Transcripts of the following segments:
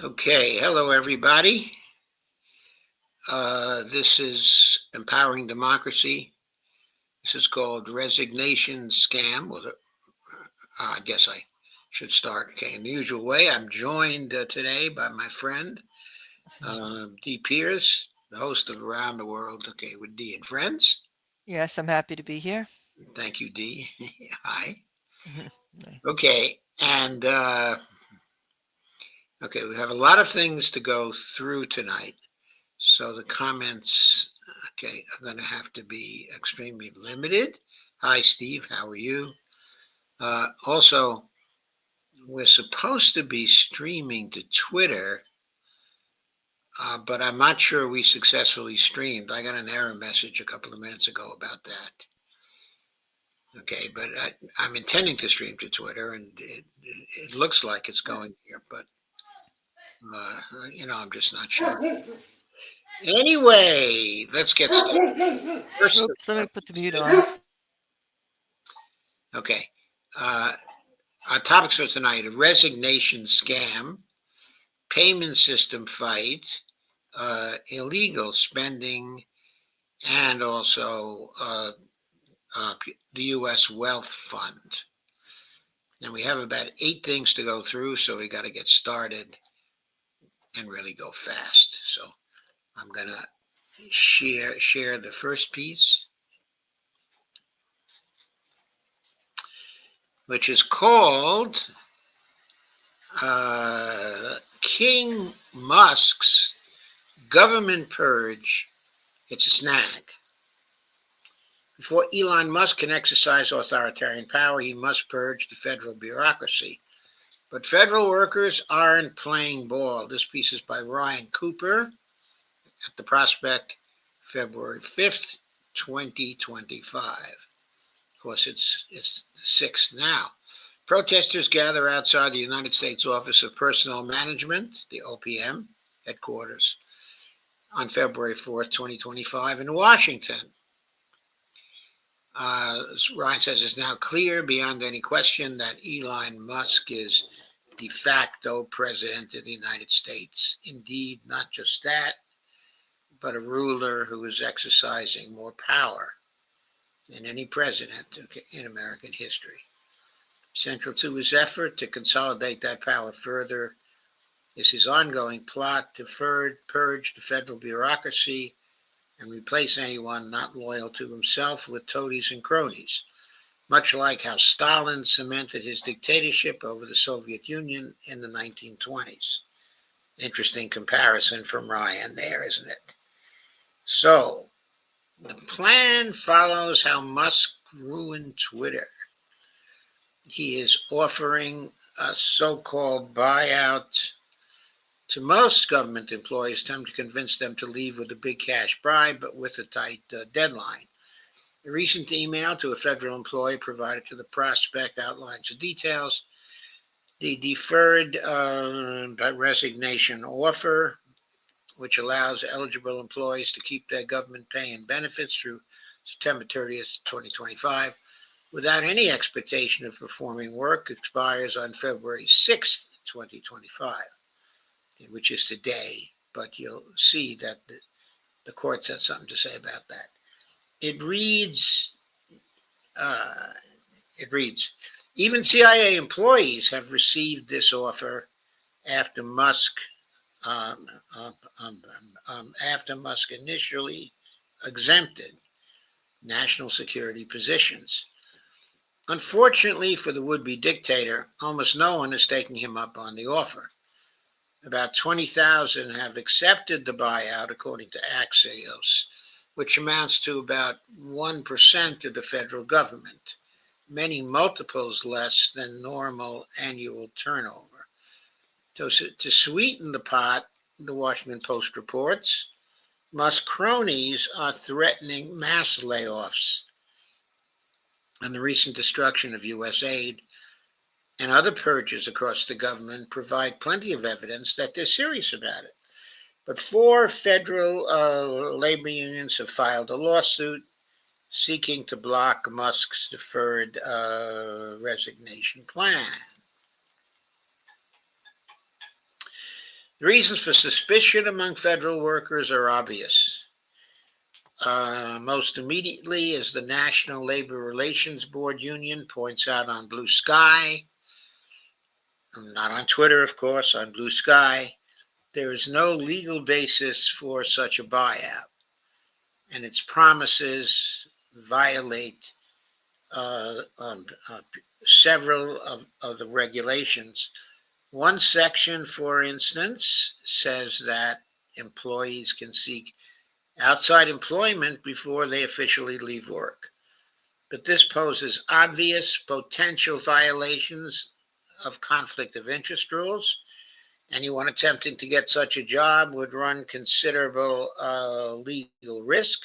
Okay, hello everybody. This is Empowering Democracy. This is called Resignation Scam. I guess I should start in the usual way. I'm joined today by my friend D. Pierce, the host of Around the World, with D and Friends. Yes, I'm happy to be here. Thank you, D. Hi. Mhm. Right. Okay, and we have a lot of things to go through tonight. So the comments, are going to have to be extremely limited. Hi, Steve. How are you? Also, we're supposed to be streaming to Twitter, but I'm not sure we successfully streamed. I got an error message a couple of minutes ago about that. Okay, but I'm intending to stream to Twitter, and it looks like it's going here, but I'm just not sure. Anyway, let's get started. First, Oops, let me put the mute on. okay. Uh, our topics for tonight: a resignation scam, payment system fight, illegal spending, and also the U.S. Wealth Fund. And we have about 8 things to go through, so we got to get started and really go fast. So I'm gonna share the first piece, which is called King Musk's Government Purge. It's a snag. Before Elon Musk can exercise authoritarian power, he must purge the federal bureaucracy. But federal workers aren't playing ball. This piece is by Ryan Cooper at the Prospect, February 5th, 2025. Of course, it's the 6th now. Protesters gather outside the United States Office of Personnel Management, the OPM, headquarters on February 4th, 2025 in Washington. Ryan says it's now clear beyond any question that Elon Musk is de facto president of the United States. Indeed, not just that, but a ruler who is exercising more power than any president in American history. Central to his effort to consolidate that power further is his ongoing plot to purge the federal bureaucracy and replace anyone not loyal to himself with toadies and cronies, much like how Stalin cemented his dictatorship over the Soviet Union in the 1920s. Interesting comparison from Ryan there, isn't it? So, the plan follows how Musk ruined Twitter. He is offering a so-called buyout to most government employees, attempt to convince them to leave with a big cash bribe, but with a tight deadline. A recent email to a federal employee provided to the Prospect outlines the details. The deferred resignation offer, which allows eligible employees to keep their government pay and benefits through September 30th, 2025, without any expectation of performing work, expires on February 6th, 2025, which is today. But you'll see that the court has something to say about that. It reads, uh, even CIA employees have received this offer after Musk um, um, um, after Musk initially exempted national security positions. Unfortunately for the would-be dictator, almost no one is taking him up on the offer. About 20,000 have accepted the buyout, according to Axios, which amounts to about 1% of the federal government, many multiples less than normal annual turnover. So to sweeten the pot, the Washington Post reports, Musk cronies are threatening mass layoffs, and the recent destruction of U.S. aid and other purges across the government provide plenty of evidence that they're serious about it. But 4 federal labor unions have filed a lawsuit seeking to block Musk's deferred resignation plan. The reasons for suspicion among federal workers are obvious. Most immediately, as the National Labor Relations Board Union points out on Blue Sky, not on Twitter, of course, on Blue Sky, there is no legal basis for such a buyout, and its promises violate several of the regulations. One section, for instance, says that employees can seek outside employment before they officially leave work. But this poses obvious potential violations of conflict of interest rules. Anyone attempting to get such a job would run considerable legal risk.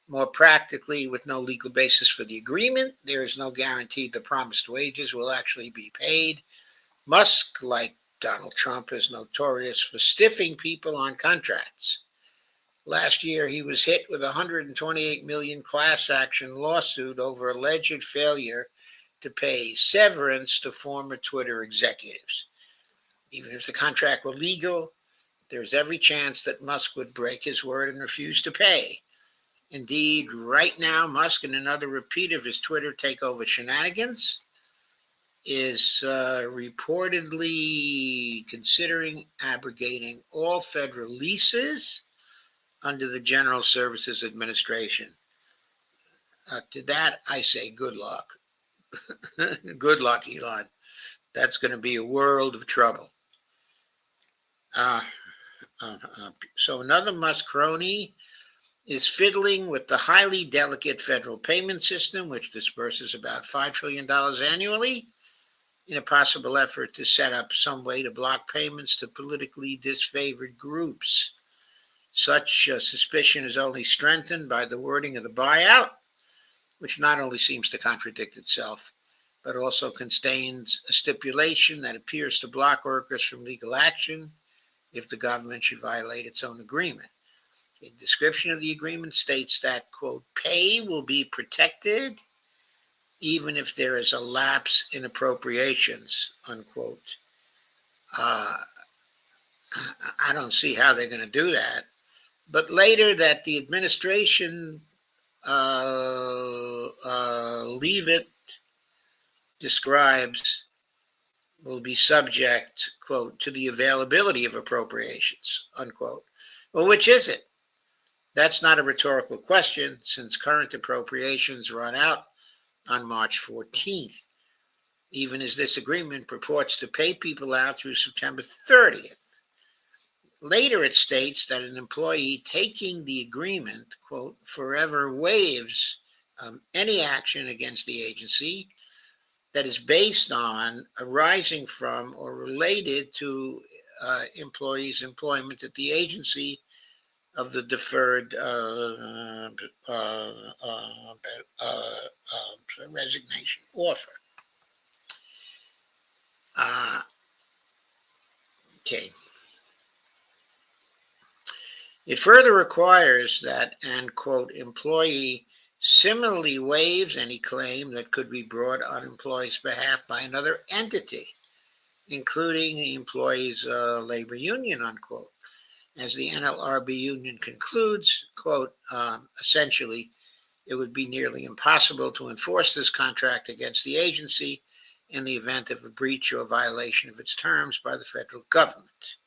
More practically, with no legal basis for the agreement, there is no guarantee the promised wages will actually be paid. Musk, like Donald Trump, is notorious for stiffing people on contracts. Last year, he was hit with a $128 million class action lawsuit over alleged failure to pay severance to former Twitter executives. Even if the contract were legal, there's every chance that Musk would break his word and refuse to pay. Indeed, right now, Musk, in another repeat of his Twitter takeover shenanigans, is reportedly considering abrogating all federal leases under the General Services Administration. To that, I say good luck. Good luck, Elon. That's going to be a world of trouble. So another Musk crony is fiddling with the highly delicate federal payment system, which disperses about $5 trillion annually, in a possible effort to set up some way to block payments to politically disfavored groups. Such suspicion is only strengthened by the wording of the buyout, which not only seems to contradict itself, but also contains a stipulation that appears to block workers from legal action if the government should violate its own agreement. A description of the agreement states that, quote, pay will be protected even if there is a lapse in appropriations, unquote. I don't see how they're going to do that. But later that the administration leave it describes will be subject, quote, to the availability of appropriations, unquote. Well, which is it? That's not a rhetorical question, since current appropriations run out on March 14th, even as this agreement purports to pay people out through September 30th. Later, it states that an employee taking the agreement, quote, forever waives any action against the agency that is based on, arising from, or related to employees' employment at the agency of the deferred resignation offer. Okay. It further requires that an, quote, employee similarly waives any claim that could be brought on employee's behalf by another entity, including the employee's labor union, unquote. As the NLRB union concludes, quote, essentially, it would be nearly impossible to enforce this contract against the agency in the event of a breach or violation of its terms by the federal government,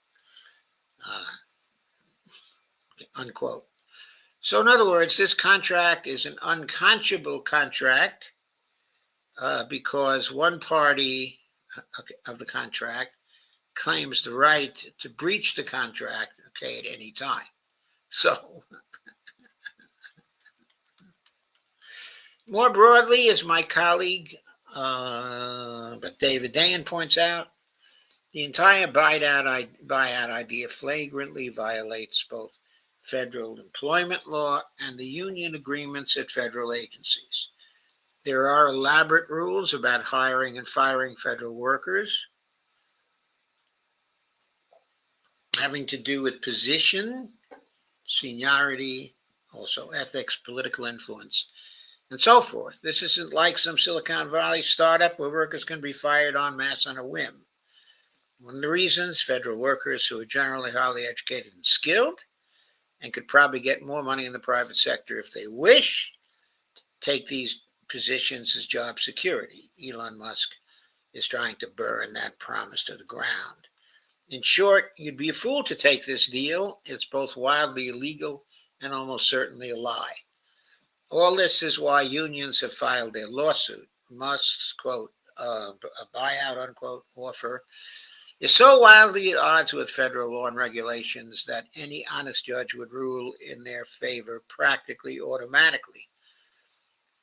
unquote. So in other words, this contract is an unconscionable contract because one party of the contract claims the right to breach the contract, okay, at any time. So, more broadly, as my colleague David Dayan points out, the entire buyout idea flagrantly violates both federal employment law and the union agreements at federal agencies. There are elaborate rules about hiring and firing federal workers, having to do with position, seniority, also ethics, political influence, and so forth. This isn't like some Silicon Valley startup where workers can be fired en masse on a whim. One of the reasons, federal workers who are generally highly educated and skilled and could probably get more money in the private sector if they wish, take these positions as job security. Elon Musk is trying to burn that promise to the ground. In short, you'd be a fool to take this deal. It's both wildly illegal and almost certainly a lie. All this is why unions have filed their lawsuit. Musk's quote, a buyout unquote offer is so wildly at odds with federal law and regulations that any honest judge would rule in their favor practically automatically.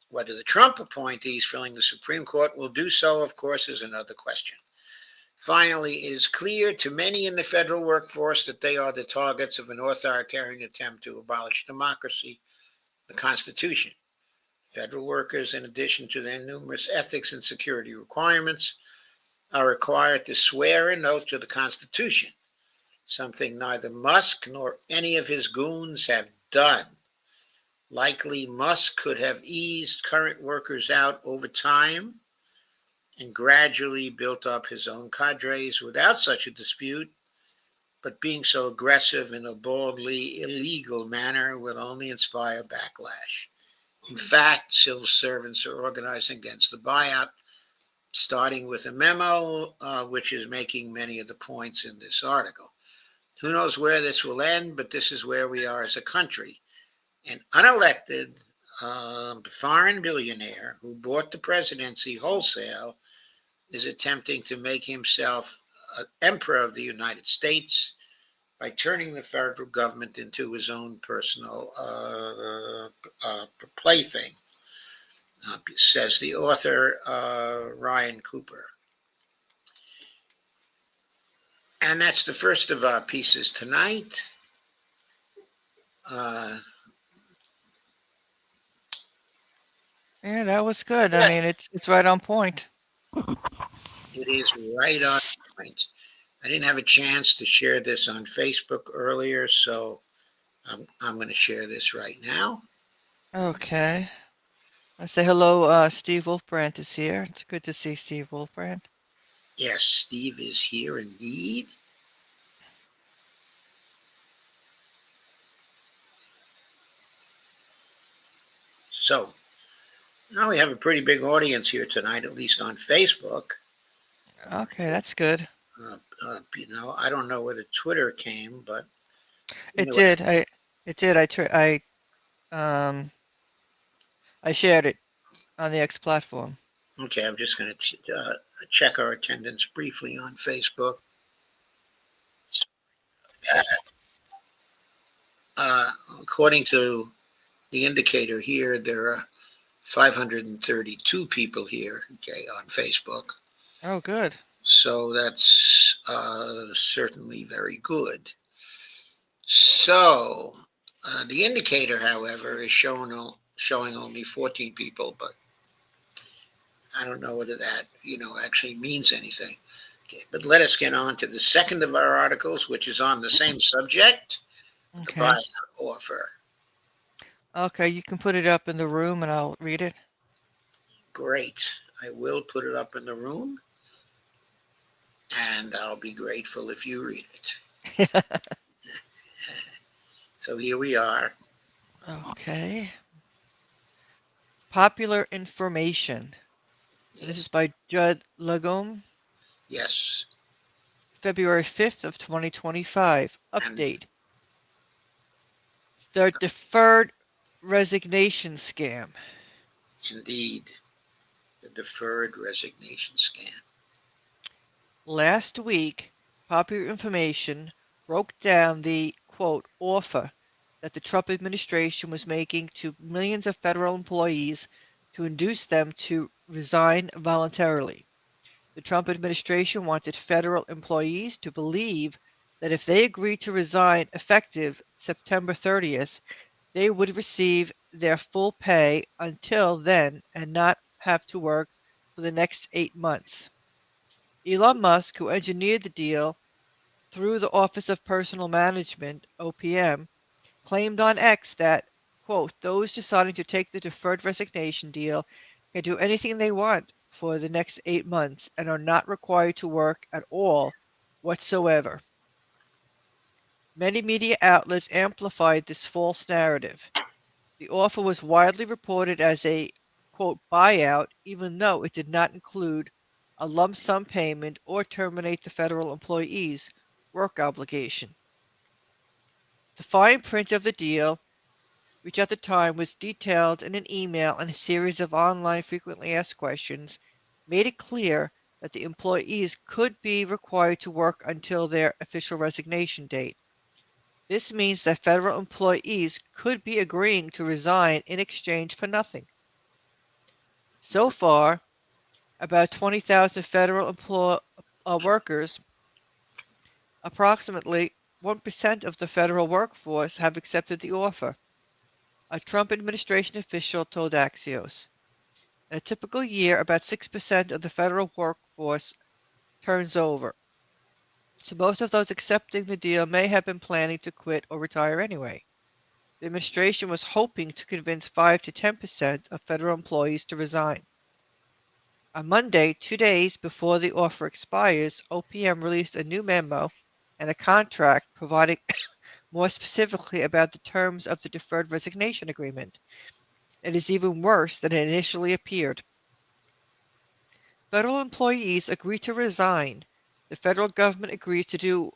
Whether the Trump appointees filling the Supreme Court will do so, of course, is another question. Finally, it is clear to many in the federal workforce that they are the targets of an authoritarian attempt to abolish democracy, the Constitution. Federal workers, in addition to their numerous ethics and security requirements, are required to swear an oath to the Constitution, something neither Musk nor any of his goons have done. Likely, Musk could have eased current workers out over time and gradually built up his own cadres without such a dispute, but being so aggressive in a boldly illegal manner will only inspire backlash. In fact, civil servants are organizing against the buyout, starting with a memo which is making many of the points in this article. Who knows where this will end, but this is where we are as a country. An unelected foreign billionaire who bought the presidency wholesale is attempting to make himself emperor of the United States by turning the federal government into his own personal plaything, says the author Ryan Cooper. And that's the first of our pieces tonight. Yeah, that was good. I mean, it's right on point. It is right on point. I didn't have a chance to share this on Facebook earlier, so I'm going to share this right now. Okay. I say hello, Steve Wolfbrand is here. It's good to see Steve Wolfbrand. Yes, Steve is here indeed. So now we have a pretty big audience here tonight, at least on Facebook. Okay, that's good. I don't know where the Twitter came, but It anyway. did. It did. I shared it on the X platform. Okay, I'm just going to check our attendance briefly on Facebook. According to the indicator here, there are 532 people here, okay, on Facebook. Oh, good. So that's certainly very good. So the indicator, however, is showing only 14 people, but I don't know whether that actually means anything. Okay, but let us get on to the second of our articles, which is on the same subject, the Okay. buyout offer. Okay, you can put it up in the room and I'll read it. Great. I will put it up in the room, and I'll be grateful if you read it. So here we are. Okay. Popular information. This is Yes. by Judd Lagom, Yes. February 5th of 2025. And Update. The deferred resignation scam. indeed, the deferred resignation scam. Last week, Popular Information broke down the, quote, offer that the Trump administration was making to millions of federal employees to induce them to resign voluntarily. The Trump administration wanted federal employees to believe that if they agreed to resign effective September 30th, they would receive their full pay until then and not have to work for the next 8 months. Elon Musk, who engineered the deal through the Office of Personal Management, OPM, claimed on X that, quote, those deciding to take the deferred resignation deal can do anything they want for the next 8 months and are not required to work at all whatsoever. Many media outlets amplified this false narrative. The offer was widely reported as a quote buyout, even though it did not include a lump sum payment or terminate the federal employee's work obligation. The fine print of the deal, which at the time was detailed in an email and a series of online frequently asked questions, made it clear that the employees could be required to work until their official resignation date. This means that federal employees could be agreeing to resign in exchange for nothing. So far, about 20,000 federal workers, approximately 1% of the federal workforce, have accepted the offer, a Trump administration official told Axios. In a typical year, about 6% of the federal workforce turns over. So most of those accepting the deal may have been planning to quit or retire anyway. The administration was hoping to convince 5 to 10% of federal employees to resign. On Monday, 2 days before the offer expires, OPM released a new memo and a contract providing more specifically about the terms of the deferred resignation agreement. It is even worse than it initially appeared. Federal employees agree to resign. The federal government agrees to do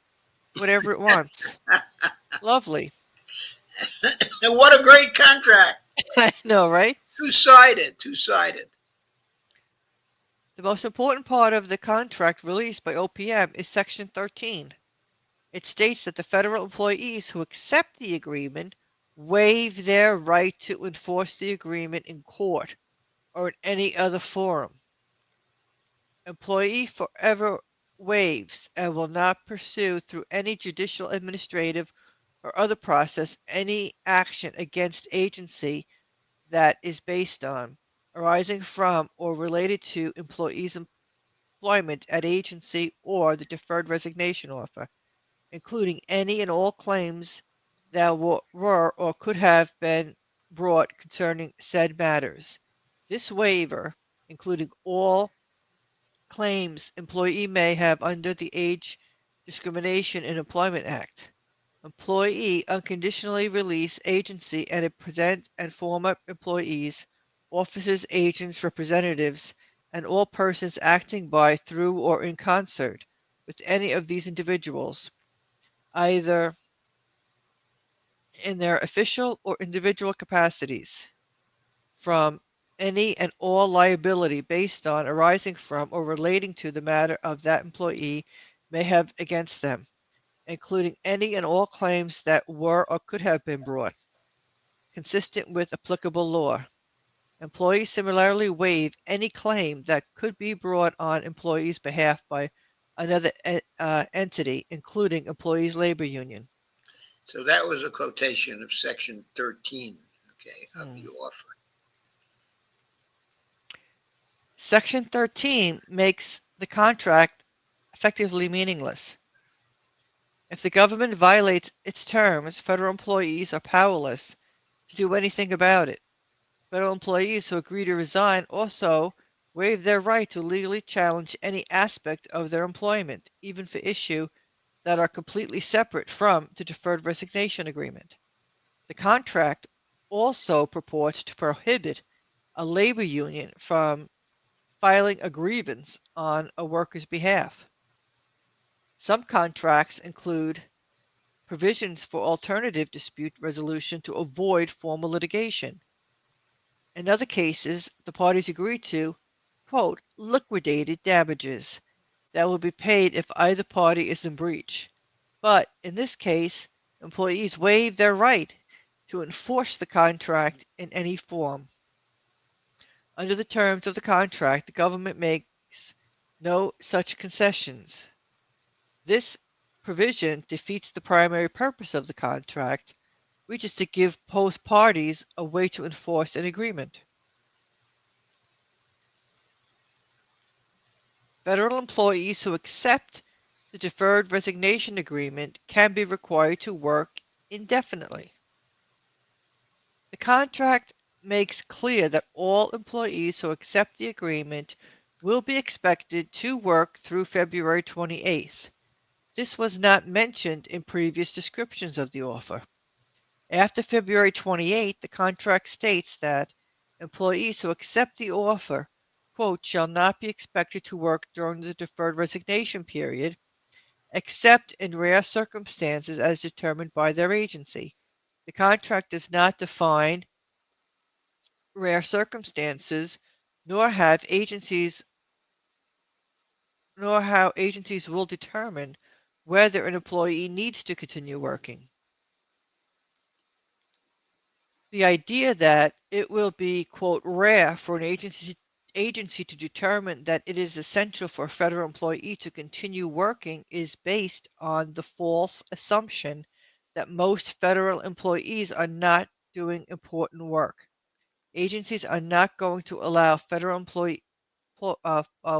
whatever it wants. Lovely. And what a great contract. I know, right? Two-sided, two-sided. The most important part of the contract released by OPM is Section 13. It states that the federal employees who accept the agreement waive their right to enforce the agreement in court or in any other forum. Employee forever waives and will not pursue through any judicial, administrative, or other process any action against agency that is based on, arising from, or related to employees' employment at agency or the deferred resignation offer, including any and all claims that were or could have been brought concerning said matters. This waiver, including all claims employee may have under the Age Discrimination in Employment Act. Employee unconditionally release agency and present and former employees, officers, agents, representatives, and all persons acting by, through, or in concert with any of these individuals, either in their official or individual capacities, from any and all liability based on, arising from, or relating to the matter of that employee may have against them, including any and all claims that were or could have been brought, consistent with applicable law. Employees similarly waive any claim that could be brought on employees' behalf by another entity, including employees' labor union. So that was a quotation of Section 13, okay, of the offer. Section 13 makes the contract effectively meaningless. If the government violates its terms, federal employees are powerless to do anything about it. Federal employees who agree to resign also waive their right to legally challenge any aspect of their employment, even for issues that are completely separate from the deferred resignation agreement. The contract also purports to prohibit a labor union from filing a grievance on a worker's behalf. Some contracts include provisions for alternative dispute resolution to avoid formal litigation. In other cases, the parties agree to, quote, liquidated damages that will be paid if either party is in breach. But in this case, employees waive their right to enforce the contract in any form. Under the terms of the contract, the government makes no such concessions. This provision defeats the primary purpose of the contract, which is to give both parties a way to enforce an agreement. Federal employees who accept the deferred resignation agreement can be required to work indefinitely. The contract makes clear that all employees who accept the agreement will be expected to work through February 28th, this was not mentioned in previous descriptions of the offer. After February 28, the contract states that employees who accept the offer, quote, shall not be expected to work during the deferred resignation period, except in rare circumstances as determined by their agency. The contract does not define rare circumstances, nor have agencies nor how agencies will determine whether an employee needs to continue working. The idea that it will be, quote, rare for an agency to determine that it is essential for a federal employee to continue working is based on the false assumption that most federal employees are not doing important work. Agencies are not going to allow federal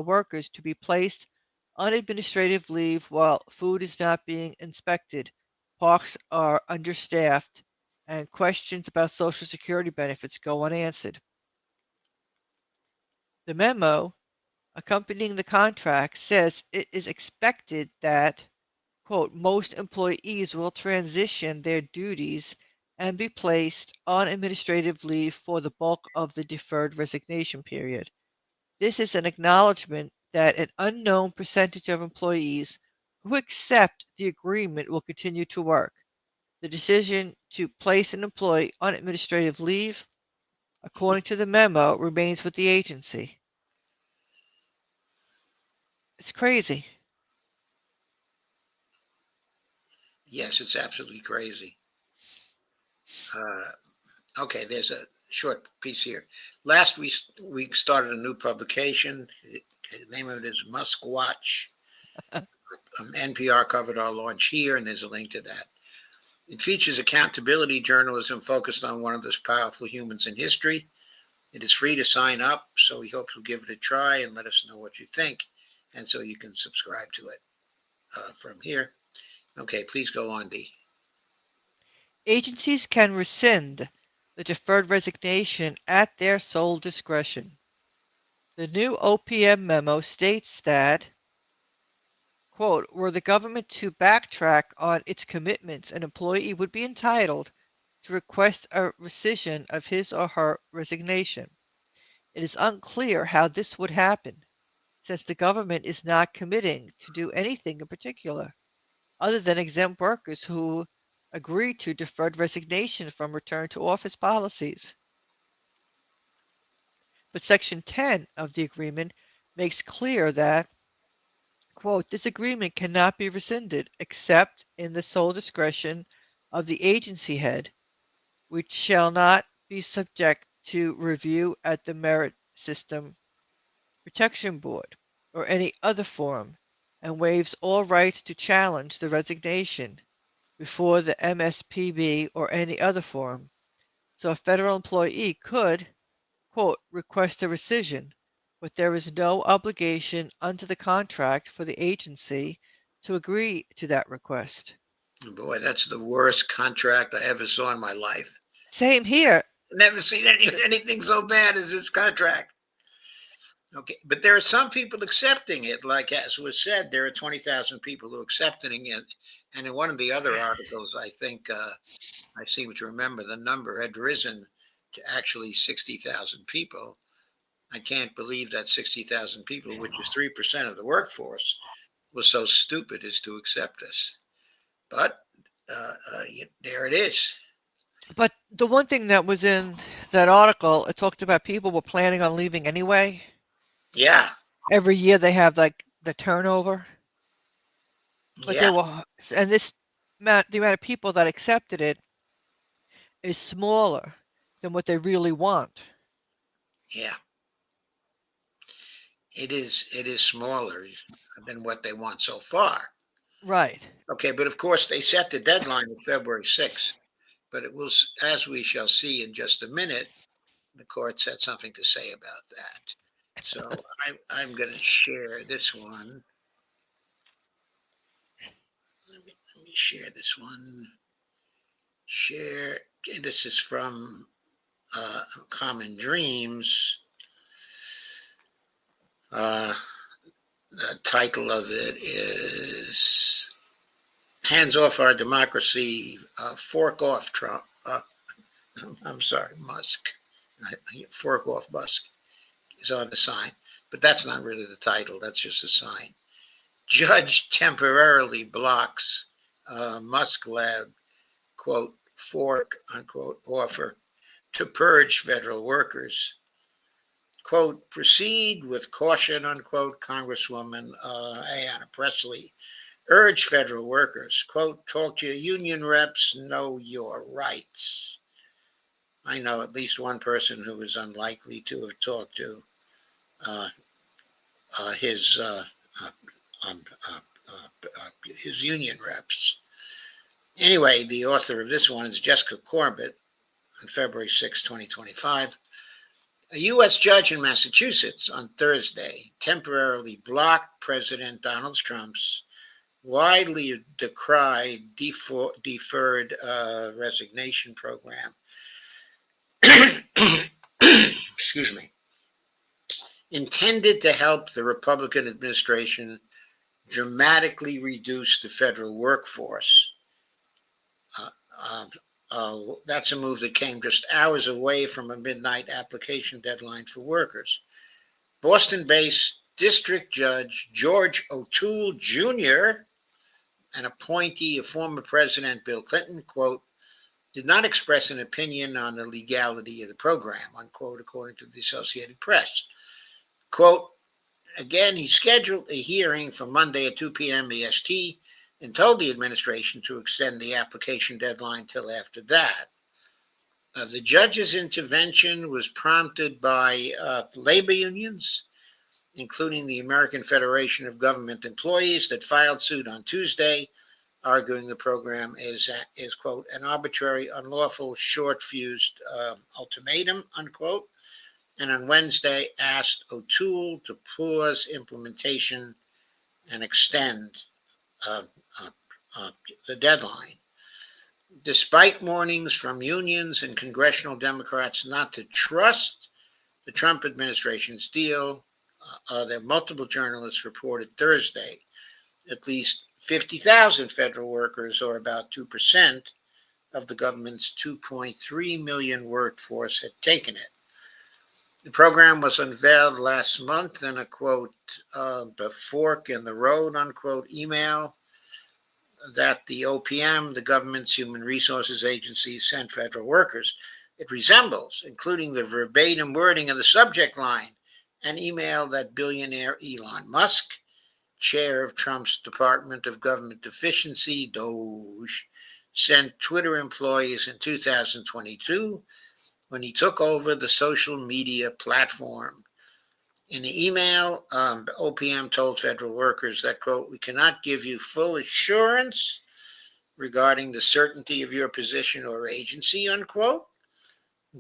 workers to be placed on administrative leave while food is not being inspected, parks are understaffed, and questions about Social Security benefits go unanswered. The memo accompanying the contract says it is expected that, quote, most employees will transition their duties and be placed on administrative leave for the bulk of the deferred resignation period. This is an acknowledgement that an unknown percentage of employees who accept the agreement will continue to work. The decision to place an employee on administrative leave, according to the memo, remains with the agency. It's crazy. Yes, it's absolutely crazy. Okay, there's a short piece here. Last week started a new publication. The name of it is Musk Watch. NPR covered our launch here, and there's a link to that. It features accountability journalism focused on one of the most powerful humans in history. It is free to sign up, so we hope you'll give it a try and let us know what you think, and so you can subscribe to it from here. Okay, please go on, Dee. Agencies can rescind the deferred resignation at their sole discretion. The new OPM memo states that, quote, were the government to backtrack on its commitments, an employee would be entitled to request a rescission of his or her resignation. It is unclear how this would happen, since the government is not committing to do anything in particular, other than exempt workers who agree to deferred resignation from return to office policies. But Section 10 of the agreement makes clear that, quote, this agreement cannot be rescinded except in the sole discretion of the agency head, which shall not be subject to review at the Merit System Protection Board or any other forum, and waives all rights to challenge the resignation before the MSPB or any other forum. So a federal employee could, quote, request a rescission, but there is no obligation under the contract for the agency to agree to that request. Boy, that's the worst contract I ever saw in my life. Same here. Never seen anything so bad as this contract. Okay, but there are some people accepting it. Like as was said, there are 20,000 people who are accepting it. And in one of the other articles, I think I seem to remember the number had risen to actually 60,000 people. I can't believe that 60,000 people, which is 3% of the workforce, was so stupid as to accept this. But there it is. But the one thing that was in that article, it talked about people were planning on leaving anyway. Yeah, Every year they have like the turnover, but yeah, they were, and this the amount of people that accepted it is smaller than what they really want. yeah. It is smaller than what they want so far. Right. Okay, but of course they set the deadline of February 6th. But it will, as we shall see in just a minute, the courts had something to say about that. So I'm going to share this one. Let me share this one. Share. And this is from Common Dreams. The title of it is hands off our democracy, fork off Trump. I'm sorry, Musk. Fork off Musk is on the sign, but that's not really the title. That's just a sign. Judge temporarily blocks Musk lab, quote, fork, unquote, offer to purge federal workers. Quote, proceed with caution, unquote, Congresswoman Ayanna Pressley urged federal workers, quote, talk to your union reps, know your rights. I know at least one person who is unlikely to have talked to uh, his um, uh, his union reps. Anyway, the author of this one is Jessica Corbett on February 6, 2025. A U.S. judge in Massachusetts on Thursday temporarily blocked President Donald Trump's widely decried deferred resignation program. Excuse me. Intended to help the Republican administration dramatically reduce the federal workforce. That's a move that came just hours away from a midnight application deadline for workers. Boston-based District Judge George O'Toole Jr., an appointee of former President Bill Clinton, quote, did not express an opinion on the legality of the program, unquote, according to the Associated Press. Quote, again, he scheduled a hearing for Monday at 2 p.m. EST and told the administration to extend the application deadline till after that. The judge's intervention was prompted by labor unions, including the American Federation of Government Employees, that filed suit on Tuesday, arguing the program is quote, an arbitrary, unlawful, short-fused ultimatum, unquote, and on Wednesday asked O'Toole to pause implementation and extend the deadline. Despite warnings from unions and congressional Democrats not to trust the Trump administration's deal, that multiple journalists reported Thursday at least 50,000 federal workers, or about 2% of the government's 2.3 million workforce, had taken it. The program was unveiled last month in a, quote, the fork in the road, unquote, email that the OPM, the government's human resources agency, sent federal workers. It resembles, including the verbatim wording of the subject line, an email that billionaire Elon Musk, chair of Trump's Department of Government Efficiency, DOGE, sent Twitter employees in 2022 when he took over the social media platform. In the email, OPM told federal workers that, quote, we cannot give you full assurance regarding the certainty of your position or agency, unquote.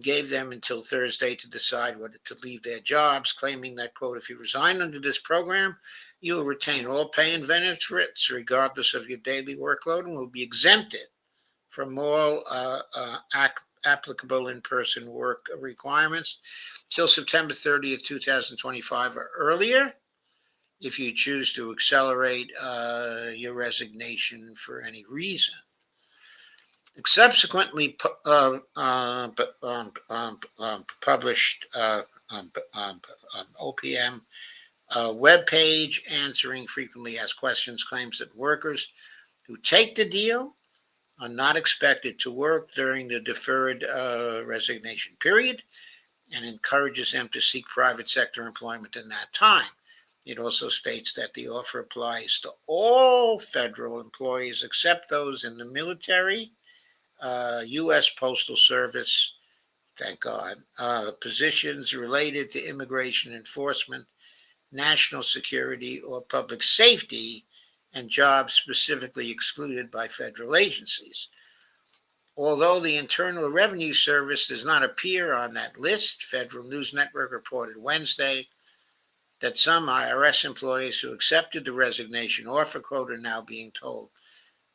Gave them until Thursday to decide whether to leave their jobs, claiming that, quote, if you resign under this program, you will retain all pay and benefits regardless of your daily workload and will be exempted from all applicable in-person work requirements till September 30th, 2025 or earlier, if you choose to accelerate your resignation for any reason. Subsequently published OPM webpage answering frequently asked questions claims that workers who take the deal are not expected to work during the deferred resignation period and encourages them to seek private sector employment in that time. It also states that the offer applies to all federal employees except those in the military, U.S. Postal Service, thank God, positions related to immigration enforcement, national security, or public safety, and jobs specifically excluded by federal agencies. Although the Internal Revenue Service does not appear on that list, Federal News Network reported Wednesday that some IRS employees who accepted the resignation offer, quote, are now being told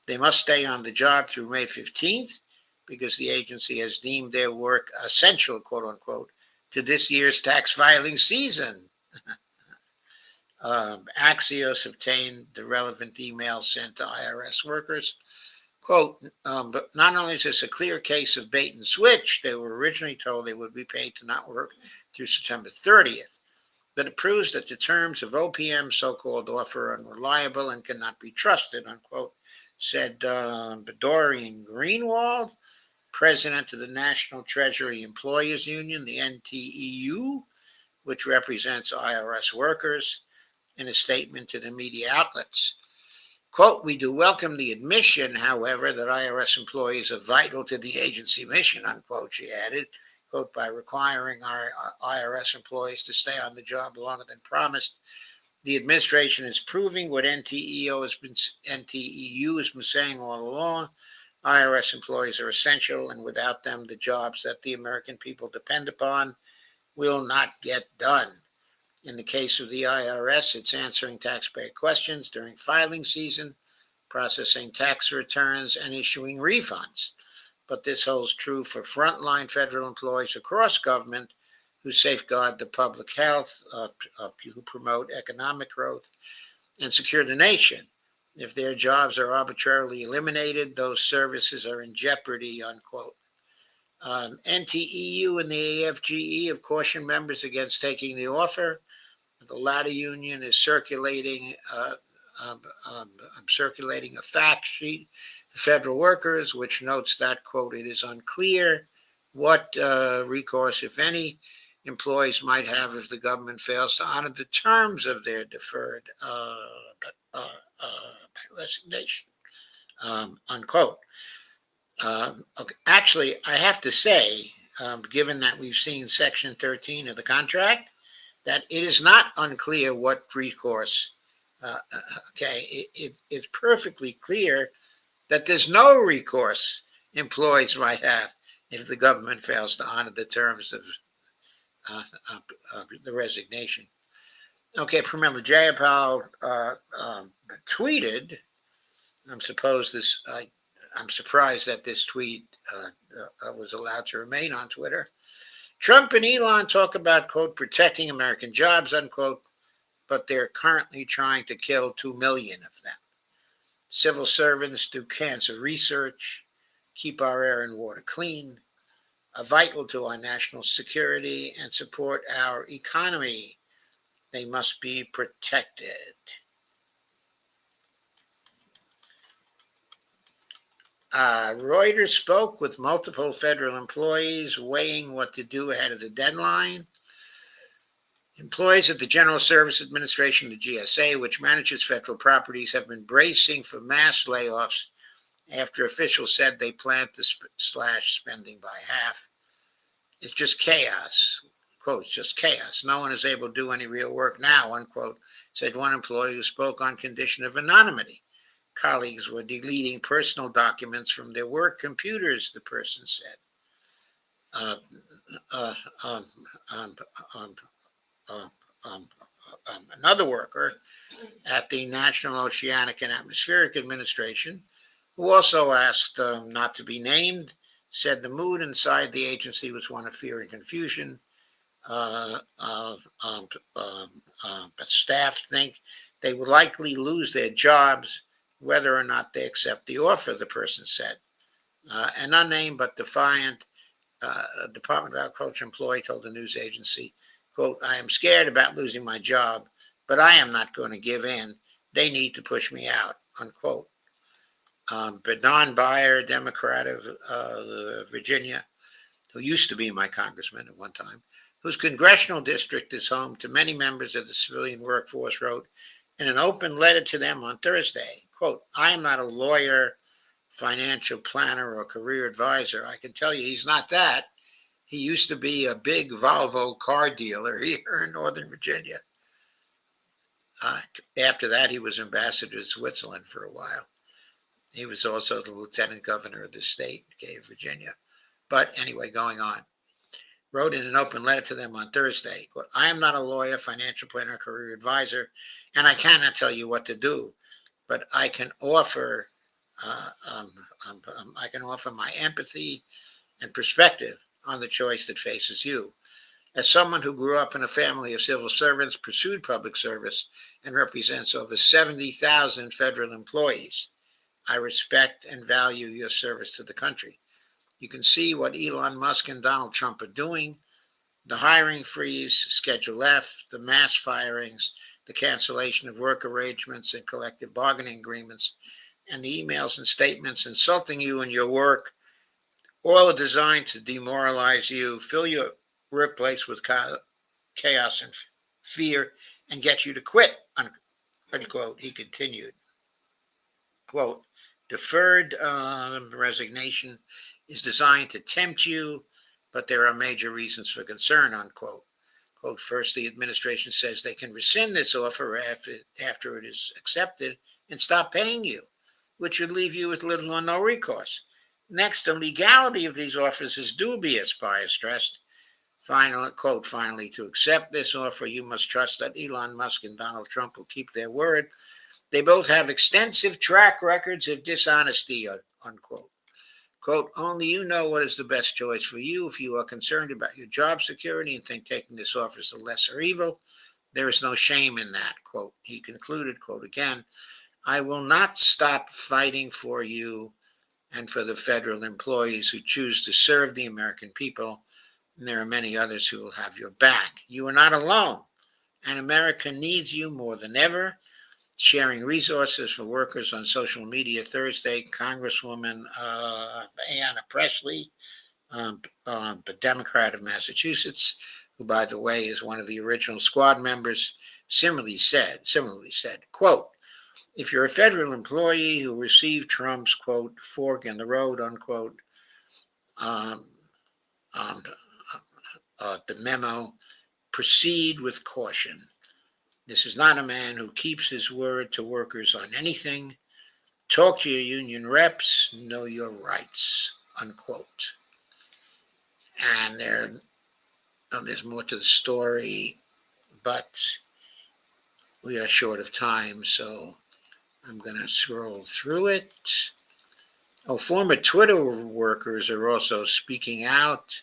they must stay on the job through May 15th because the agency has deemed their work essential, quote unquote, to this year's tax filing season. Axios obtained the relevant emails sent to IRS workers. Quote, but not only is this a clear case of bait and switch, they were originally told they would be paid to not work through September 30th, but it proves that the terms of OPM's so-called offer are unreliable and cannot be trusted, unquote, said Bedorian Greenwald, president of the National Treasury Employees Union, the NTEU, which represents IRS workers, in a statement to the media outlets. Quote, we do welcome the admission, however, that IRS employees are vital to the agency mission, unquote, she added, quote, by requiring our IRS employees to stay on the job longer than promised. The administration is proving what NTEU has been saying all along. IRS employees are essential, and without them, the jobs that the American people depend upon will not get done. In the case of the IRS, it's answering taxpayer questions during filing season, processing tax returns, and issuing refunds. But this holds true for frontline federal employees across government who safeguard the public health, who promote economic growth, and secure the nation. If their jobs are arbitrarily eliminated, those services are in jeopardy, unquote. NTEU and the AFGE have cautioned members against taking the offer. The latter union is circulating a fact sheet for federal workers, which notes that, quote, it is unclear what recourse, if any, employees might have if the government fails to honor the terms of their deferred resignation, unquote. Okay. Actually, I have to say, given that we've seen Section 13 of the contract, that it is not unclear what recourse. It's perfectly clear that there's no recourse employees might have if the government fails to honor the terms of the resignation. Okay, Pramila Jayapal tweeted. I'm surprised that this tweet was allowed to remain on Twitter. Trump and Elon talk about, quote, protecting American jobs, unquote, but they're currently trying to kill 2 million of them. Civil servants do cancer research, keep our air and water clean, are vital to our national security, and support our economy. They must be protected. Reuters spoke with multiple federal employees weighing what to do ahead of the deadline. Employees at the General Services Administration, the GSA, which manages federal properties, have been bracing for mass layoffs after officials said they plan to slash spending by half. It's just chaos. Quote, it's just chaos. No one is able to do any real work now, unquote, said one employee who spoke on condition of anonymity. Colleagues were deleting personal documents from their work computers, the person said. Another worker at the National Oceanic and Atmospheric Administration, who also asked not to be named, said the mood inside the agency was one of fear and confusion. But staff think they will likely lose their jobs whether or not they accept the offer, the person said. An unnamed but defiant Department of Agriculture employee told the news agency, quote, I am scared about losing my job, but I am not going to give in. They need to push me out, unquote. Bernard Bayer, Democrat of Virginia, who used to be my congressman at one time, whose congressional district is home to many members of the civilian workforce, wrote in an open letter to them on Thursday, quote, I am not a lawyer, financial planner, or career advisor. I can tell you he's not that. He used to be a big Volvo car dealer here in Northern Virginia. After that, he was ambassador to Switzerland for a while. He was also the lieutenant governor of the state, of Virginia. But anyway, going on. Wrote in an open letter to them on Thursday, quote, I am not a lawyer, financial planner, career advisor, and I cannot tell you what to do, but I can offer my empathy and perspective on the choice that faces you. As someone who grew up in a family of civil servants, pursued public service, and represents over 70,000 federal employees, I respect and value your service to the country. You can see what Elon Musk and Donald Trump are doing: the hiring freeze, Schedule F, the mass firings, the cancellation of work arrangements and collective bargaining agreements, and the emails and statements insulting you and your work, all are designed to demoralize you, fill your workplace with chaos and fear, and get you to quit, unquote. He continued, quote, deferred resignation is designed to tempt you, but there are major reasons for concern, unquote. Quote, first, the administration says they can rescind this offer after it is accepted and stop paying you, which would leave you with little or no recourse. Next, the legality of these offers is dubious, Bayer stressed. Finally, to accept this offer, you must trust that Elon Musk and Donald Trump will keep their word. They both have extensive track records of dishonesty, unquote. Quote, only you know what is the best choice for you. If you are concerned about your job security and think taking this offer is the lesser evil, there is no shame in that, quote. He concluded, quote again, I will not stop fighting for you and for the federal employees who choose to serve the American people. And there are many others who will have your back. You are not alone, and America needs you more than ever. Sharing resources for workers on social media Thursday, Congresswoman Ayanna Pressley, the Democrat of Massachusetts, who, by the way, is one of the original squad members, similarly said, quote, if you're a federal employee who received Trump's, quote, fork in the road, unquote, um, um, the memo, proceed with caution. This is not a man who keeps his word to workers on anything. Talk to your union reps, know your rights, unquote. And there's more to the story, but we are short of time, so I'm going to scroll through it. Oh, former Twitter workers are also speaking out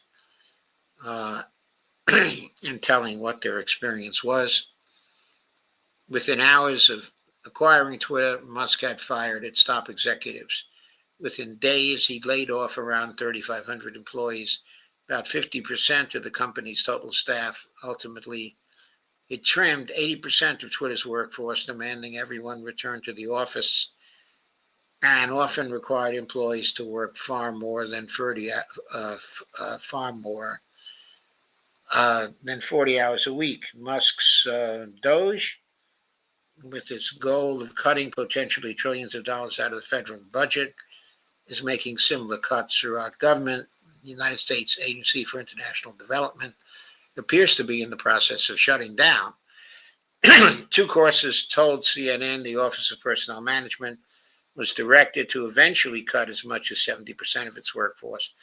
and telling what their experience was. Within hours of acquiring Twitter, Musk had fired its top executives. Within days, he laid off around 3,500 employees, about 50% of the company's total staff. Ultimately, it trimmed 80% of Twitter's workforce, demanding everyone return to the office, and often required employees to work far more than 40 hours a week. Musk's Doge, with its goal of cutting potentially trillions of dollars out of the federal budget, is making similar cuts throughout government. The United States Agency for International Development appears to be in the process of shutting down. Two courses told CNN the Office of Personnel Management was directed to eventually cut as much as 70% of its workforce.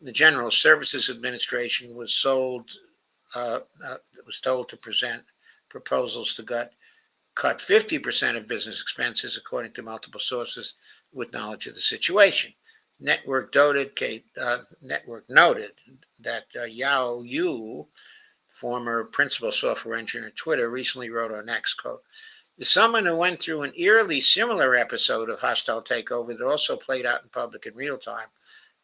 The General Services Administration was told to present proposals to cut 50% of business expenses, according to multiple sources with knowledge of the situation. Network noted that Yao Yu, former principal software engineer at Twitter, recently wrote on X, quote, as someone who went through an eerily similar episode of hostile takeover that also played out in public in real time,